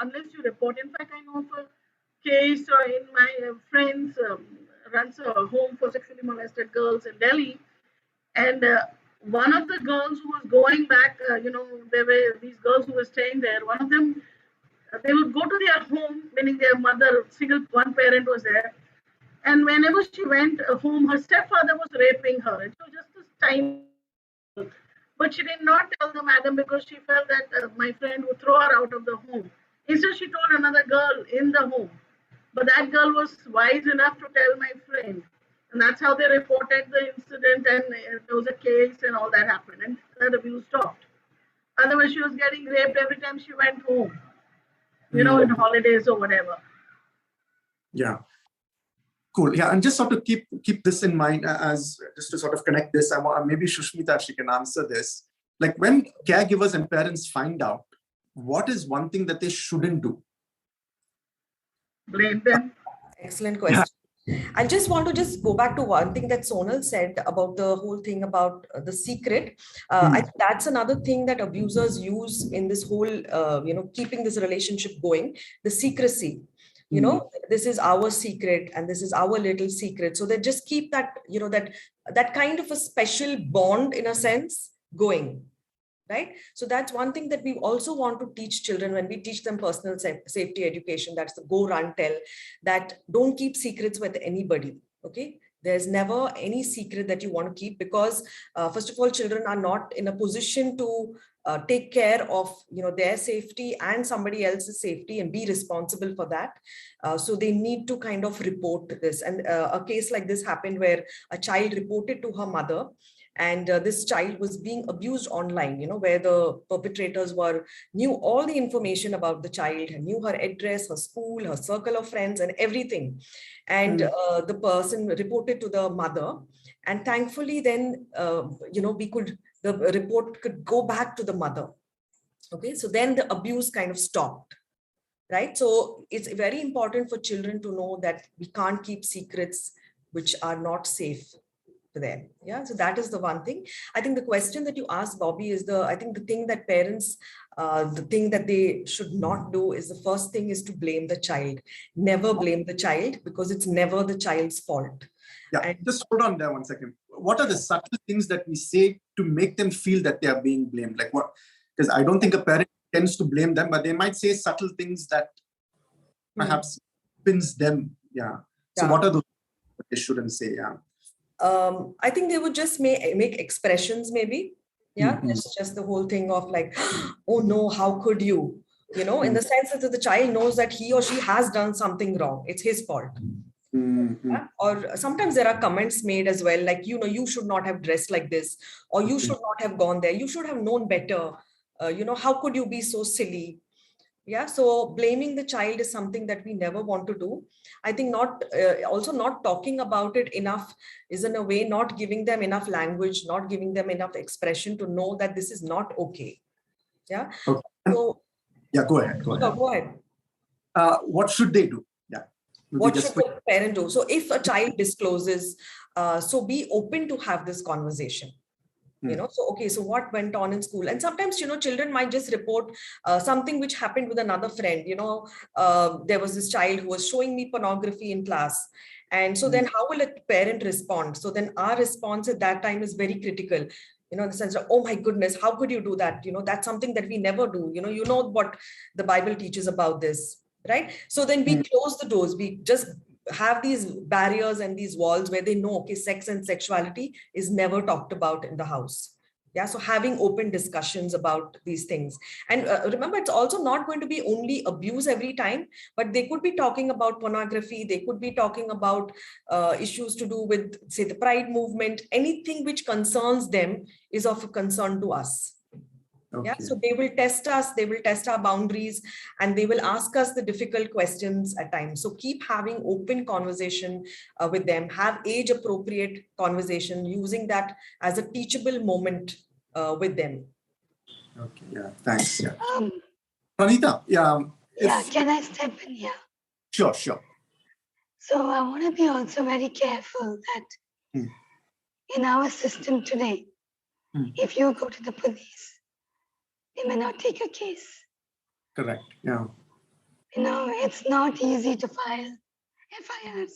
unless you report. In fact, I know of a case in my friends runs a home for sexually molested girls in Delhi, and one of the girls who was going back, there were these girls who were staying there. One of them, they would go to their home, meaning their mother, single one parent was there. And whenever she went home, her stepfather was raping her. It was just this tiny. But she did not tell the madam because she felt that my friend would throw her out of the home. Instead, she told another girl in the home. But that girl was wise enough to tell my friend. And that's how they reported the incident, and there was a case and all that happened. And that abuse stopped. Otherwise, she was getting raped every time she went home, in holidays or whatever. Yeah. Cool. Yeah, and just sort of keep this in mind as just to sort of connect this. I want maybe Shushmita, if she can answer this. Like, when caregivers and parents find out, what is one thing that they shouldn't do? Blame them. Excellent question. I just want to go back to one thing that Sonal said about the whole thing about the secret. I think that's another thing that abusers use in this whole, keeping this relationship going, the secrecy. This is our secret and this is our little secret. So they just keep that, that kind of a special bond in a sense going. Right. So that's one thing that we also want to teach children when we teach them personal safety education. That's the go, run, tell, that don't keep secrets with anybody. Okay. There's never any secret that you want to keep, because first of all, children are not in a position to take care of their safety and somebody else's safety and be responsible for that. So they need to kind of report this. And a case like this happened where a child reported to her mother. And this child was being abused online, where the perpetrators knew all the information about the child, knew her address, her school, her circle of friends, and everything. And the person reported to the mother. And thankfully, then, the report could go back to the mother. Okay, so then the abuse kind of stopped. Right. So it's very important for children to know that we can't keep secrets which are not safe for them. Yeah. So that is the one thing. I think the question that you asked, Bobby, is I think the thing that parents, the thing that they should not do is, the first thing is to blame the child. Never blame the child, because it's never the child's fault. Yeah. And just hold on there one second. What are the subtle things that we say to make them feel that they are being blamed? Like what? Because I don't think a parent tends to blame them, but they might say subtle things that perhaps pins them. Yeah. So what are those that they shouldn't say? Yeah. I think they would just make expressions, maybe. Yeah. It's just the whole thing of like, oh no, how could you? In the sense that the child knows that he or she has done something wrong. It's his fault. Yeah? Or sometimes there are comments made as well, like, you should not have dressed like this, or you should not have gone there. You should have known better. How could you be so silly? Yeah. So blaming the child is something that we never want to do. I think also not talking about it enough is, in a way, not giving them enough language, not giving them enough expression to know that this is not okay. Yeah. Okay. So yeah, go ahead. Go ahead. What should they do? Yeah. What should the parent do? So if a child discloses, so be open to have this conversation. So okay, so what went on in school? And sometimes children might just report something which happened with another friend. There was this child who was showing me pornography in class, and so then how will a parent respond? So then our response at that time is very critical, in the sense of, oh my goodness, how could you do that? That's something that we never do. What the Bible teaches about this, right? So then we close the doors. We just have these barriers and these walls where they know, okay, sex and sexuality is never talked about in the house. Yeah, so having open discussions about these things. And remember, it's also not going to be only abuse every time, but they could be talking about pornography. They could be talking about issues to do with, say, the pride movement. Anything which concerns them is of a concern to us. Okay. Yeah, so they will test us, they will test our boundaries, and they will ask us the difficult questions at times. So keep having open conversation with them, have age appropriate conversation, using that as a teachable moment with them. Okay, yeah, thanks. Yeah. Um, Pranita, can I step in here? Sure. So I want to be also very careful that in our system today, if you go to the police, they may not take a case. Correct, yeah. It's not easy to file FIRs.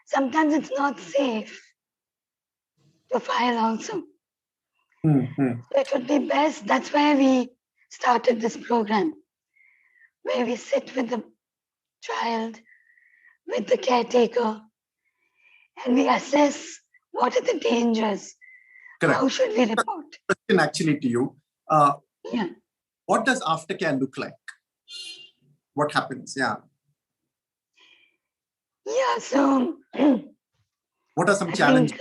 Sometimes it's not safe to file also. So it would be best, that's why we started this program, where we sit with the child, with the caretaker, and we assess what are the dangers. Correct. How should we report? Question actually to you. What does aftercare look like? What happens? Yeah, so what are some challenges?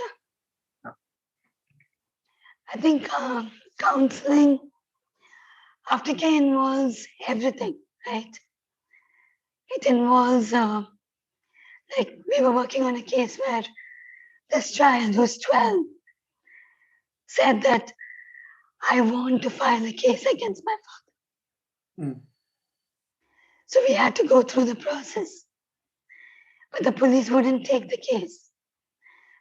I think counseling, aftercare involves everything, right? It involves, like we were working on a case where this child who's 12 said that, I want to file a case against my father. So we had to go through the process, but the police wouldn't take the case.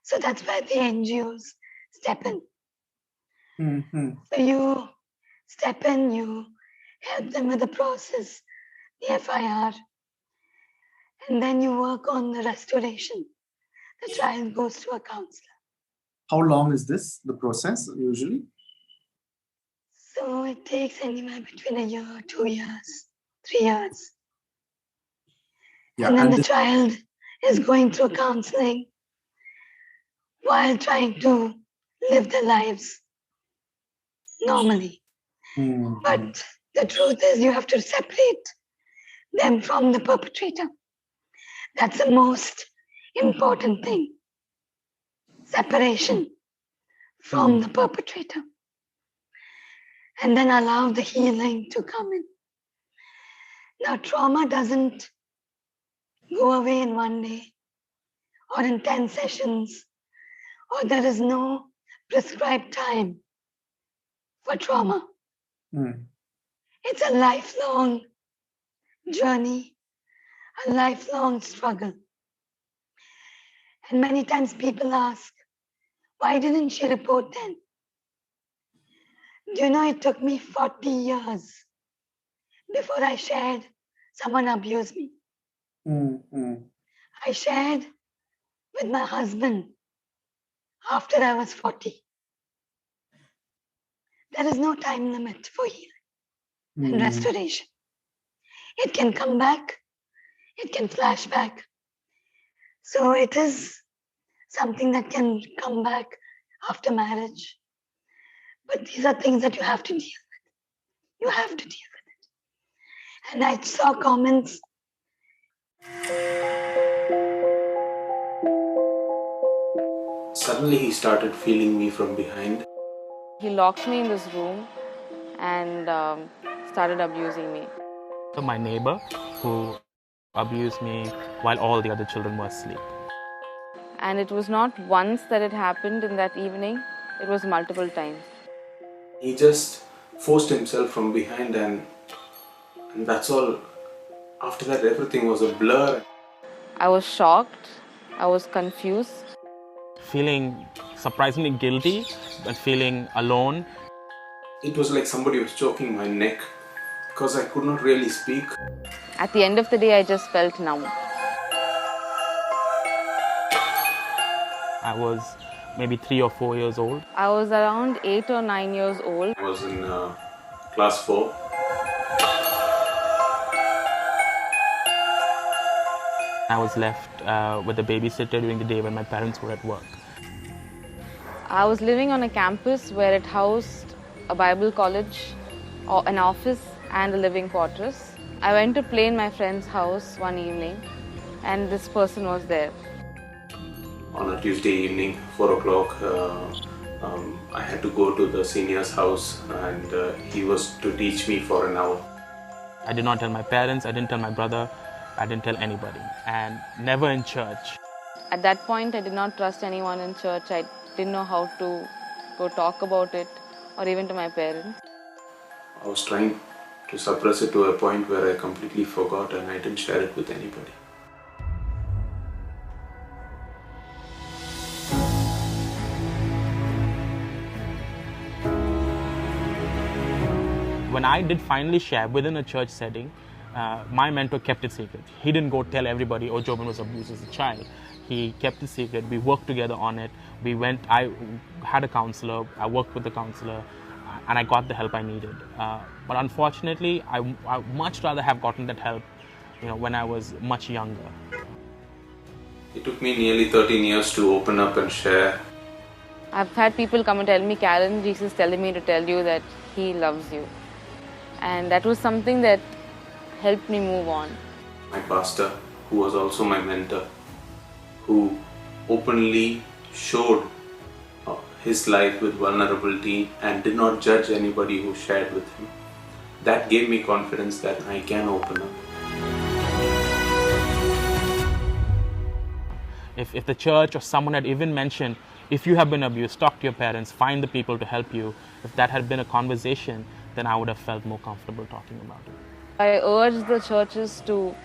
So that's where the NGOs step in. So you step in, you help them with the process, the FIR, and then you work on the restoration. The child goes to a counselor. How long is this, the process, usually? So it takes anywhere between a year, 2 years, 3 years. Yeah, and then the child is going through counseling while trying to live their lives normally. But the truth is, you have to separate them from the perpetrator. That's the most important thing. Separation from the perpetrator. And then allow the healing to come in. Now, trauma doesn't go away in one day or in 10 sessions, or there is no prescribed time for trauma. It's a lifelong journey, a lifelong struggle. And many times people ask, why didn't she report then? Do you know, it took me 40 years before I shared someone abused me. I shared with my husband after I was 40. There is no time limit for healing and restoration. It can come back, it can flash back. So it is something that can come back after marriage. But these are things that you have to deal with. You have to deal with it. And I saw comments. Suddenly he started feeling me from behind. He locked me in this room and started abusing me. My neighbor who abused me while all the other children were asleep. And it was not once that it happened in that evening, it was multiple times. He just forced himself from behind and that's all. After that, everything was a blur. I was shocked, I was confused. Feeling surprisingly guilty and feeling alone. It was like somebody was choking my neck because I could not really speak. At the end of the day, I just felt numb. I was maybe 3 or 4 years old. I was around 8 or 9 years old. I was in class 4. I was left with a babysitter during the day when my parents were at work. I was living on a campus where it housed a Bible college, an office, and a living quarters. I went to play in my friend's house one evening, and this person was there. On a Tuesday evening, 4 o'clock, I had to go to the senior's house, and he was to teach me for an hour. I did not tell my parents, I didn't tell my brother, I didn't tell anybody, and never in church. At that point, I did not trust anyone in church. I didn't know how to go talk about it, or even to my parents. I was trying to suppress it to a point where I completely forgot, and I didn't share it with anybody. When I did finally share within a church setting, my mentor kept it secret. He didn't go tell everybody, oh, Jobin was abused as a child. He kept it secret. We worked together on it. I had a counselor, I worked with the counselor, and I got the help I needed. But unfortunately, I much rather have gotten that help, when I was much younger. It took me nearly 13 years to open up and share. I've had people come and tell me, Karen, Jesus is telling me to tell you that He loves you. And that was something that helped me move on. My pastor, who was also my mentor, who openly showed his life with vulnerability and did not judge anybody who shared with him. That gave me confidence that I can open up. If the church or someone had even mentioned, if you have been abused, talk to your parents, find the people to help you. If that had been a conversation, then I would have felt more comfortable talking about it. I urge the churches to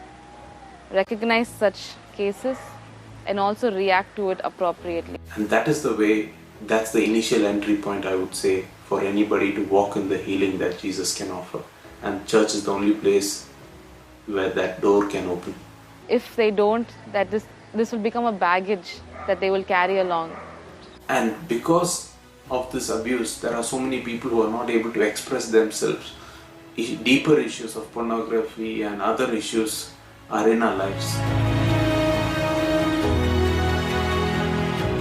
recognize such cases and also react to it appropriately. And that is the way, that's the initial entry point, I would say, for anybody to walk in the healing that Jesus can offer. And church is the only place where that door can open. If they don't, that this will become a baggage that they will carry along. And because of this abuse, there are so many people who are not able to express themselves. Deeper issues of pornography and other issues are in our lives.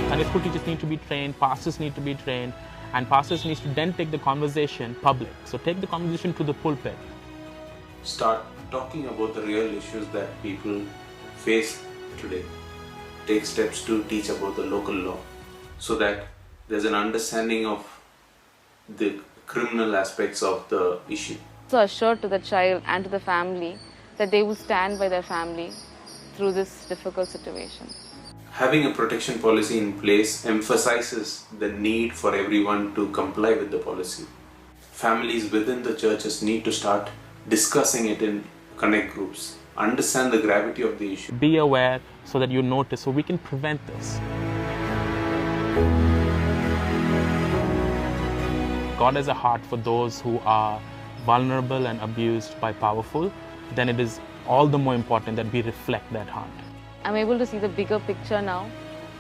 Sunday school teachers need to be trained, pastors need to be trained, and pastors need to then take the conversation public. So take the conversation to the pulpit. Start talking about the real issues that people face today. Take steps to teach about the local law so that there's an understanding of the criminal aspects of the issue. So assure to the child and to the family that they will stand by their family through this difficult situation. Having a protection policy in place emphasizes the need for everyone to comply with the policy. Families within the churches need to start discussing it in connect groups. Understand the gravity of the issue. Be aware so that you notice, so we can prevent this. God has a heart for those who are vulnerable and abused by powerful. Then it is all the more important that we reflect that heart. I'm able to see the bigger picture now,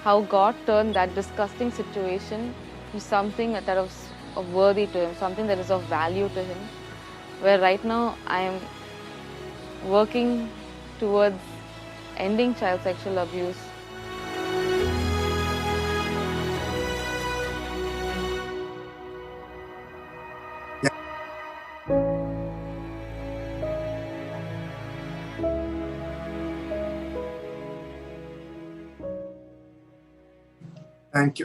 how God turned that disgusting situation to something that was worthy to Him, something that is of value to Him. Where right now I am working towards ending child sexual abuse.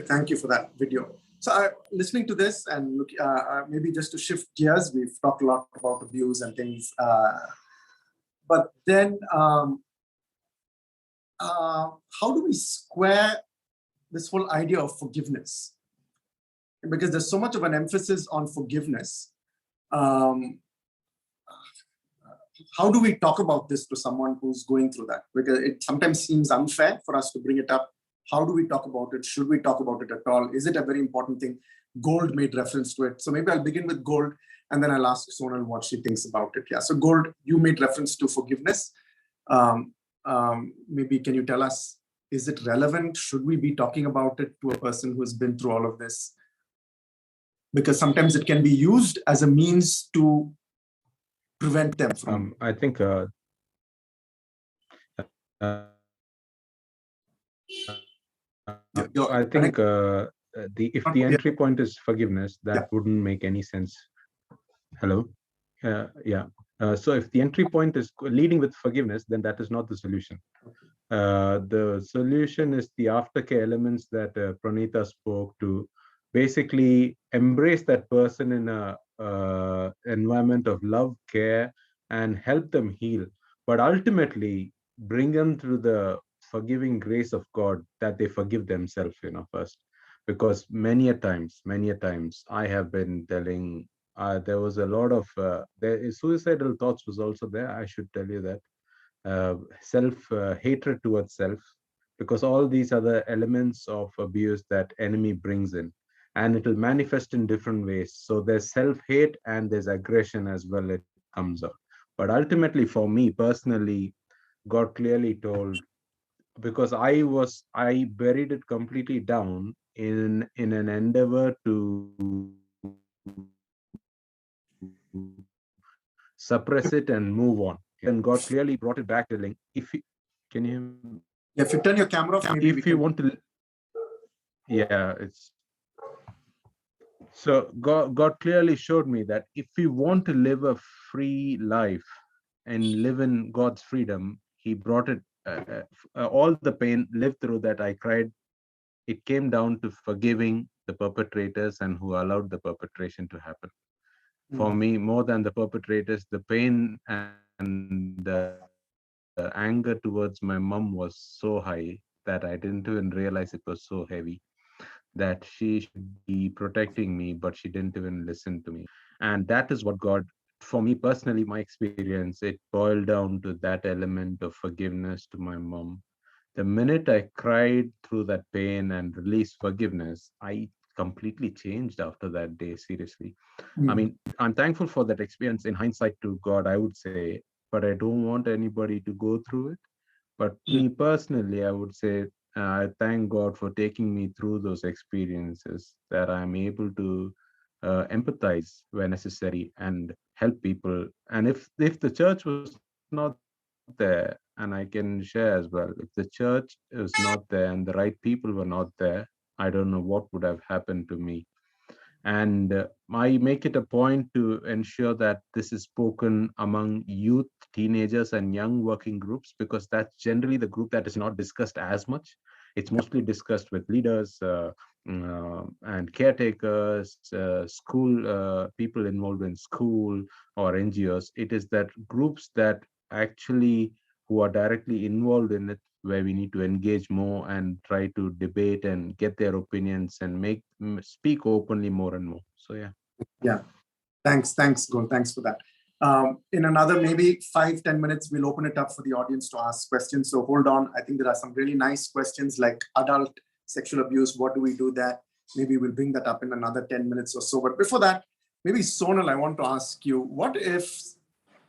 Thank you for that video. So listening to this and look, maybe just to shift gears, we've talked a lot about abuse and things, but then how do we square this whole idea of forgiveness? Because there's so much of an emphasis on forgiveness. How do we talk about this to someone who's going through that? Because it sometimes seems unfair for us to bring it up. How do we talk about it? Should we talk about it at all? Is it a very important thing? Gold made reference to it. So maybe I'll begin with Gold, and then I'll ask Sonal what she thinks about it. Yeah. So Gold, you made reference to forgiveness. Maybe can you tell us, is it relevant? Should we be talking about it to a person who has been through all of this? Because sometimes it can be used as a means to prevent them from. I think if the entry point is forgiveness, that wouldn't make any sense. Hello? Yeah. So if the entry point is leading with forgiveness, then that is not the solution. The solution is the aftercare elements that Pranita spoke to. Basically, embrace that person in a environment of love, care, and help them heal. But ultimately, bring them through the forgiving grace of God, that they forgive themselves, first. Because many a times, I have been telling, there was a lot of suicidal thoughts was also there. I should tell you that. Hatred towards self, because all these other elements of abuse that enemy brings in, and it will manifest in different ways. So there's self-hate and there's aggression as well. It comes out. But ultimately, for me personally, God clearly told, because I buried it completely down in an endeavor to suppress it and move on. And God clearly brought it back, telling, can you? If you turn your camera off, maybe if you want to, it's. So God clearly showed me that if we want to live a free life and live in God's freedom, He brought it, all the pain lived through that I cried. It came down to forgiving the perpetrators and who allowed the perpetration to happen. For me, more than the perpetrators, the pain and the anger towards my mom was so high that I didn't even realize it was so heavy, that she should be protecting me, but she didn't even listen to me. And that is what God, for me personally, my experience, it boiled down to that element of forgiveness to my mom. The minute I cried through that pain and released forgiveness, I completely changed after that day, seriously. I mean, I'm thankful for that experience in hindsight to God, I would say, but I don't want anybody to go through it. But me personally, I would say, I thank God for taking me through those experiences, that I'm able to empathize where necessary and help people. And if the church was not there, and I can share as well, if the church is not there and the right people were not there, I don't know what would have happened to me. And I make it a point to ensure that this is spoken among youth, teenagers, and young working groups, because that's generally the group that is not discussed as much. It's mostly discussed with leaders and caretakers, school people involved in school or NGOs. It is that groups that actually who are directly involved in it, where we need to engage more and try to debate and get their opinions and speak openly more and more. So yeah, thanks Gol, thanks for that. In another maybe 5-10 minutes, we'll open it up for the audience to ask questions. So hold on. I think there are some really nice questions like adult sexual abuse. What do we do there? Maybe we'll bring that up in another 10 minutes or so. But before that, maybe Sonal, I want to ask you, what if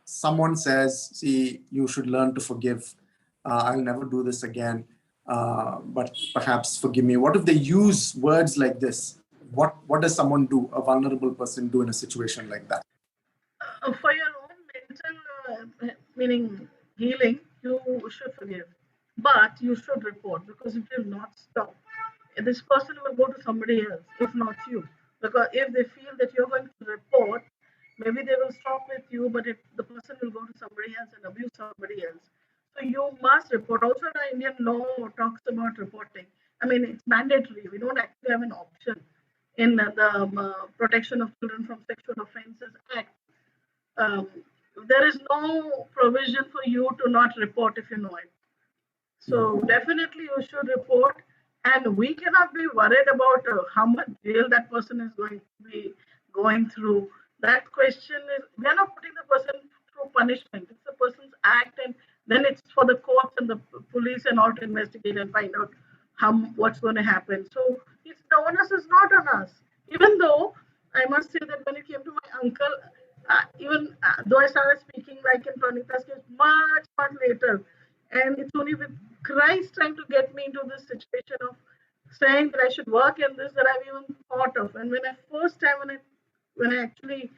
someone says, see, you should learn to forgive. I'll never do this again, but perhaps forgive me. What if they use words like this? What does someone do, a vulnerable person do in a situation like that? For your own mental, meaning healing, you should forgive. But you should report, because it will not stop. This person will go to somebody else, if not you. Because if they feel that you're going to report, maybe they will stop with you, but if the person will go to somebody else and abuse somebody else. So you must report. Also, the Indian law talks about reporting. I mean, it's mandatory. We don't actually have an option in the Protection of Children from Sexual Offences Act. There is no provision for you to not report if you know it. So definitely you should report, and we cannot be worried about how much jail that person is going to be going through. That question is, we are not putting the person through punishment. It's the person's act, and then it's for the courts and the police and all to investigate and find out what's going to happen. So the onus is not on us. Even though I must say that when it came to my uncle, even though I started speaking like in Pranita's case much later, and it's only with Christ trying to get me into this situation of saying that I should work in this that I've even thought of. And when I actually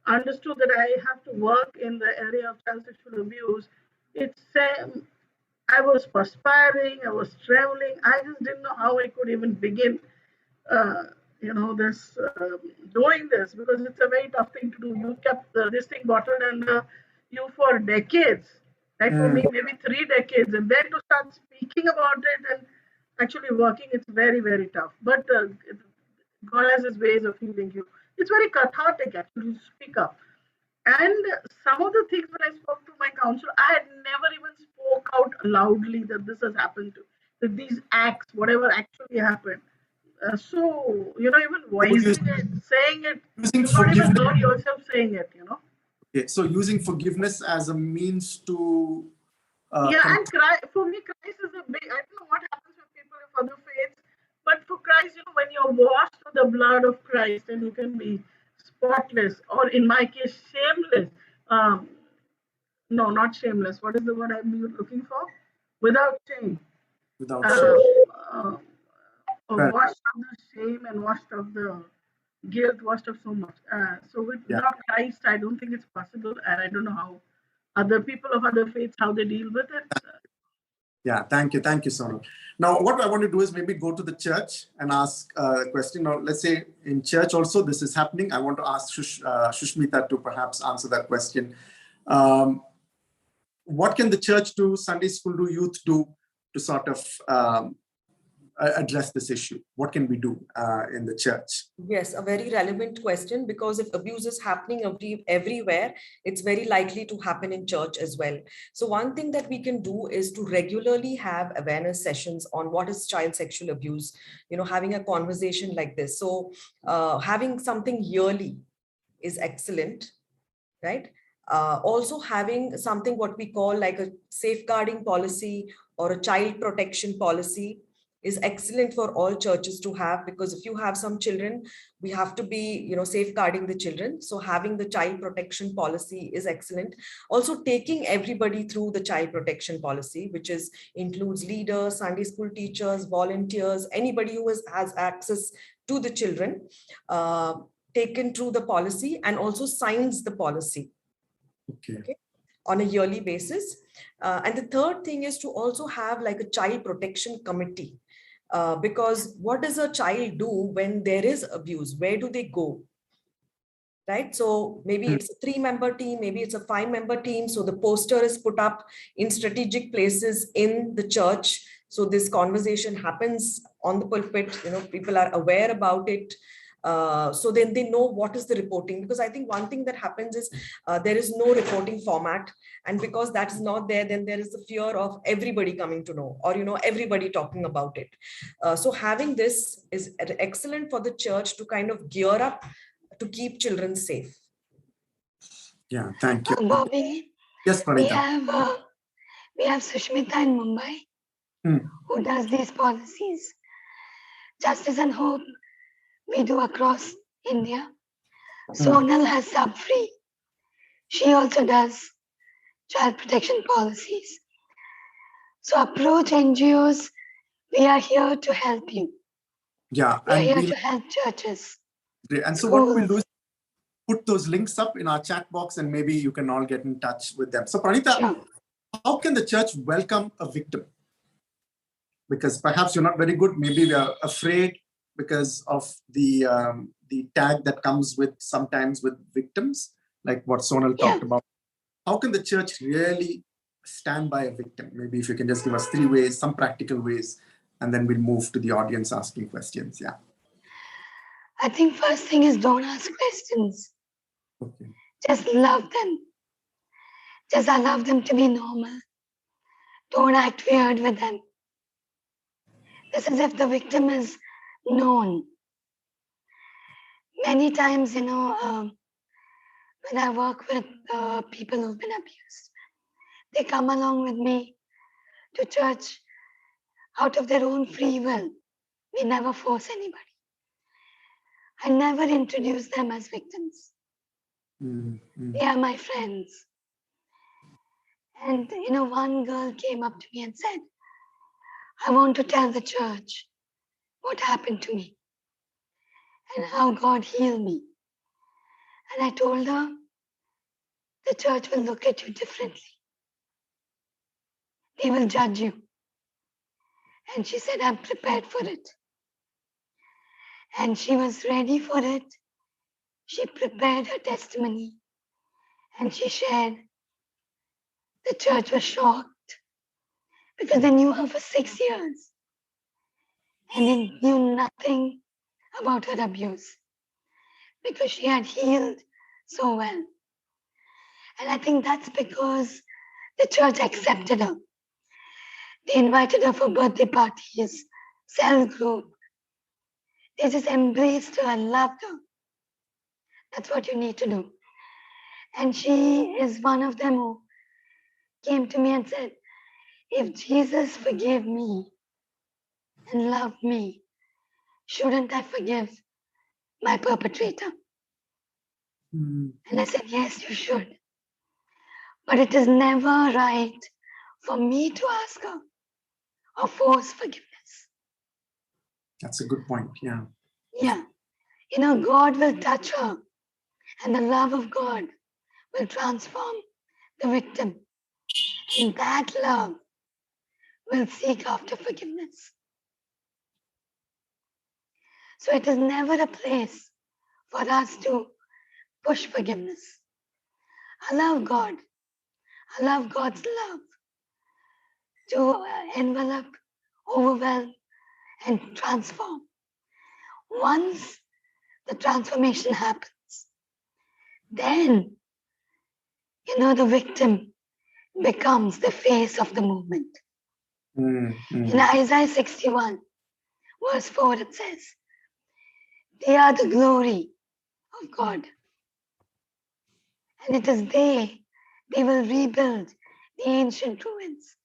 understood that I have to work in the area of child sexual abuse, it's I was perspiring, I was trembling. I just didn't know how I could even begin, uh, this doing this, because it's a very tough thing to do. You kept this thing bottled under you for decades, like for me, maybe 3 decades, and then to start speaking about it and actually working, it's very, very tough. But God has his ways of healing you. It's very cathartic actually to speak up. And some of the things when I spoke to my counselor, I had never even spoke out loudly that this has happened to, that these acts, whatever actually happened. So, even So voicing it, saying it, using you not even forgiveness. heard yourself saying it. Okay, so using forgiveness as a means to Yeah, and for me, Christ is a big, I don't know what happens with people of other faiths, but for Christ, when you're washed with the blood of Christ and you can be spotless, or in my case, shameless. No, not shameless. What is the word I'm looking for? Without shame. without shame. Right. Washed of the shame and washed of the guilt, washed of so much. So Yeah. without Christ, I don't think it's possible, and I don't know how other people of other faiths, how they deal with it. Yeah, thank you, Sonal. Now, what I want to do is maybe go to the church and ask a question. Now, let's say in church also this is happening. I want to ask Shushmita to perhaps answer that question. What can the church do, Sunday school do, youth do to sort of address this issue? What can we do in the church? Yes, a very relevant question, because if abuse is happening everywhere, it's very likely to happen in church as well. So one thing that we can do is to regularly have awareness sessions on what is child sexual abuse, having a conversation like this. So having something yearly is excellent, right? Also having something what we call like a safeguarding policy or a child protection policy is excellent for all churches to have, because if you have some children, we have to be, safeguarding the children. So having the child protection policy is excellent. Also taking everybody through the child protection policy, which includes leaders, Sunday school teachers, volunteers, anybody who has access to the children, taken through the policy and also signs the policy. Okay, on a yearly basis. And the third thing is to also have like a child protection committee. Because what does a child do when there is abuse? Where do they go? Right? So maybe it's a 3-member team, maybe it's a 5-member team. So the poster is put up in strategic places in the church. So this conversation happens on the pulpit, people are aware about it. So then they know what is the reporting, because I think one thing that happens is there is no reporting format, and because that is not there, then there is the fear of everybody coming to know, or everybody talking about it. So having this is excellent for the church to kind of gear up to keep children safe. Yeah, thank you. Bobby, Yes, Pranita. We have Sushmita in Mumbai who does these policies. Justice and Hope we do across India. Sonal has Sub-Free. She also does child protection policies. So approach NGOs. We are here to help you. Yeah, we are here to help churches. Great. And so what we'll do is put those links up in our chat box, and maybe you can all get in touch with them. So Pranita, how can the church welcome a victim? Because perhaps you're not very good. Maybe we are afraid because of the tag that comes with sometimes with victims, like what Sonal talked about. How can the church really stand by a victim? Maybe if you can just give us 3 ways, some practical ways, and then we'll move to the audience asking questions. Yeah. I think first thing is don't ask questions. Okay. Just love them. Just allow them to be normal. Don't act weird with them. This is if the victim is known. Many times, when I work with people who've been abused, they come along with me to church out of their own free will. We never force anybody. I never introduce them as victims. They are my friends. And one girl came up to me and said, I want to tell the church what happened to me and how God healed me. And I told her, the church will look at you differently. They will judge you. And she said, I'm prepared for it. And she was ready for it. She prepared her testimony and she shared. The church was shocked because they knew her for 6 years and they knew nothing about her abuse because she had healed so well. And I think that's because the church accepted her. They invited her for birthday parties, cell group. They just embraced her and loved her. That's what you need to do. And she is one of them who came to me and said, if Jesus forgave me and loved me, shouldn't I forgive my perpetrator? And I said, yes, you should. But it is never right for me to ask her or force forgiveness. That's a good point. Yeah. Yeah. God will touch her and the love of God will transform the victim. And that love will seek after forgiveness. So it is never a place for us to push forgiveness. Allow God. Allow God's love to envelop, overwhelm, and transform. Once the transformation happens, then, the victim becomes the face of the movement. In Isaiah 61, verse 4, it says, they are the glory of God. And it is they will rebuild the ancient ruins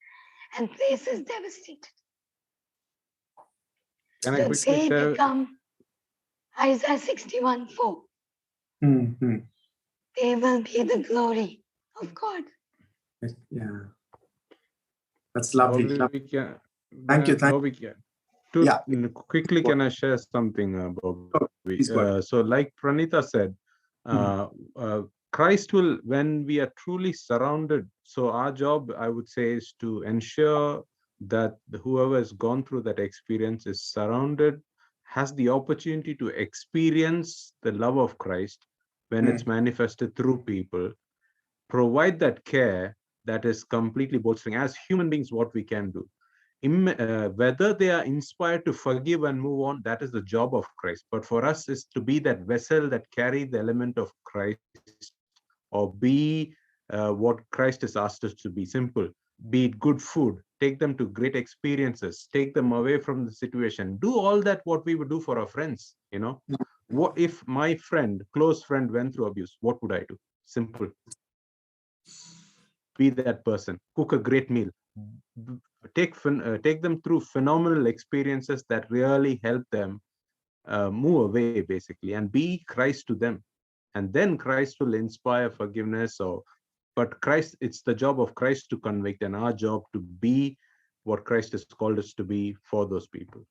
and places devastated. Can I So quickly they share? become Isaiah 61, 4. They will be the glory of God. Yeah. That's lovely. Probably we can. Thank you. Bobby, quickly, can I share something, Bobby? So, like Pranita said, Christ will, when we are truly surrounded. So, our job, I would say, is to ensure that whoever has gone through that experience is surrounded, has the opportunity to experience the love of Christ when it's manifested through people, provide that care that is completely bolstering as human beings what we can do. Whether they are inspired to forgive and move on, that is the job of Christ. But for us is to be that vessel that carry the element of Christ, or be what Christ has asked us to be. Simple. Be it good food, take them to great experiences, take them away from the situation, do all that what we would do for our friends. What if my close friend went through abuse? What would I do? Simple. Be that person, cook a great meal, take them through phenomenal experiences that really help them move away, basically, and be Christ to them. And then Christ will inspire forgiveness. But Christ, it's the job of Christ to convict, and our job to be what Christ has called us to be for those people.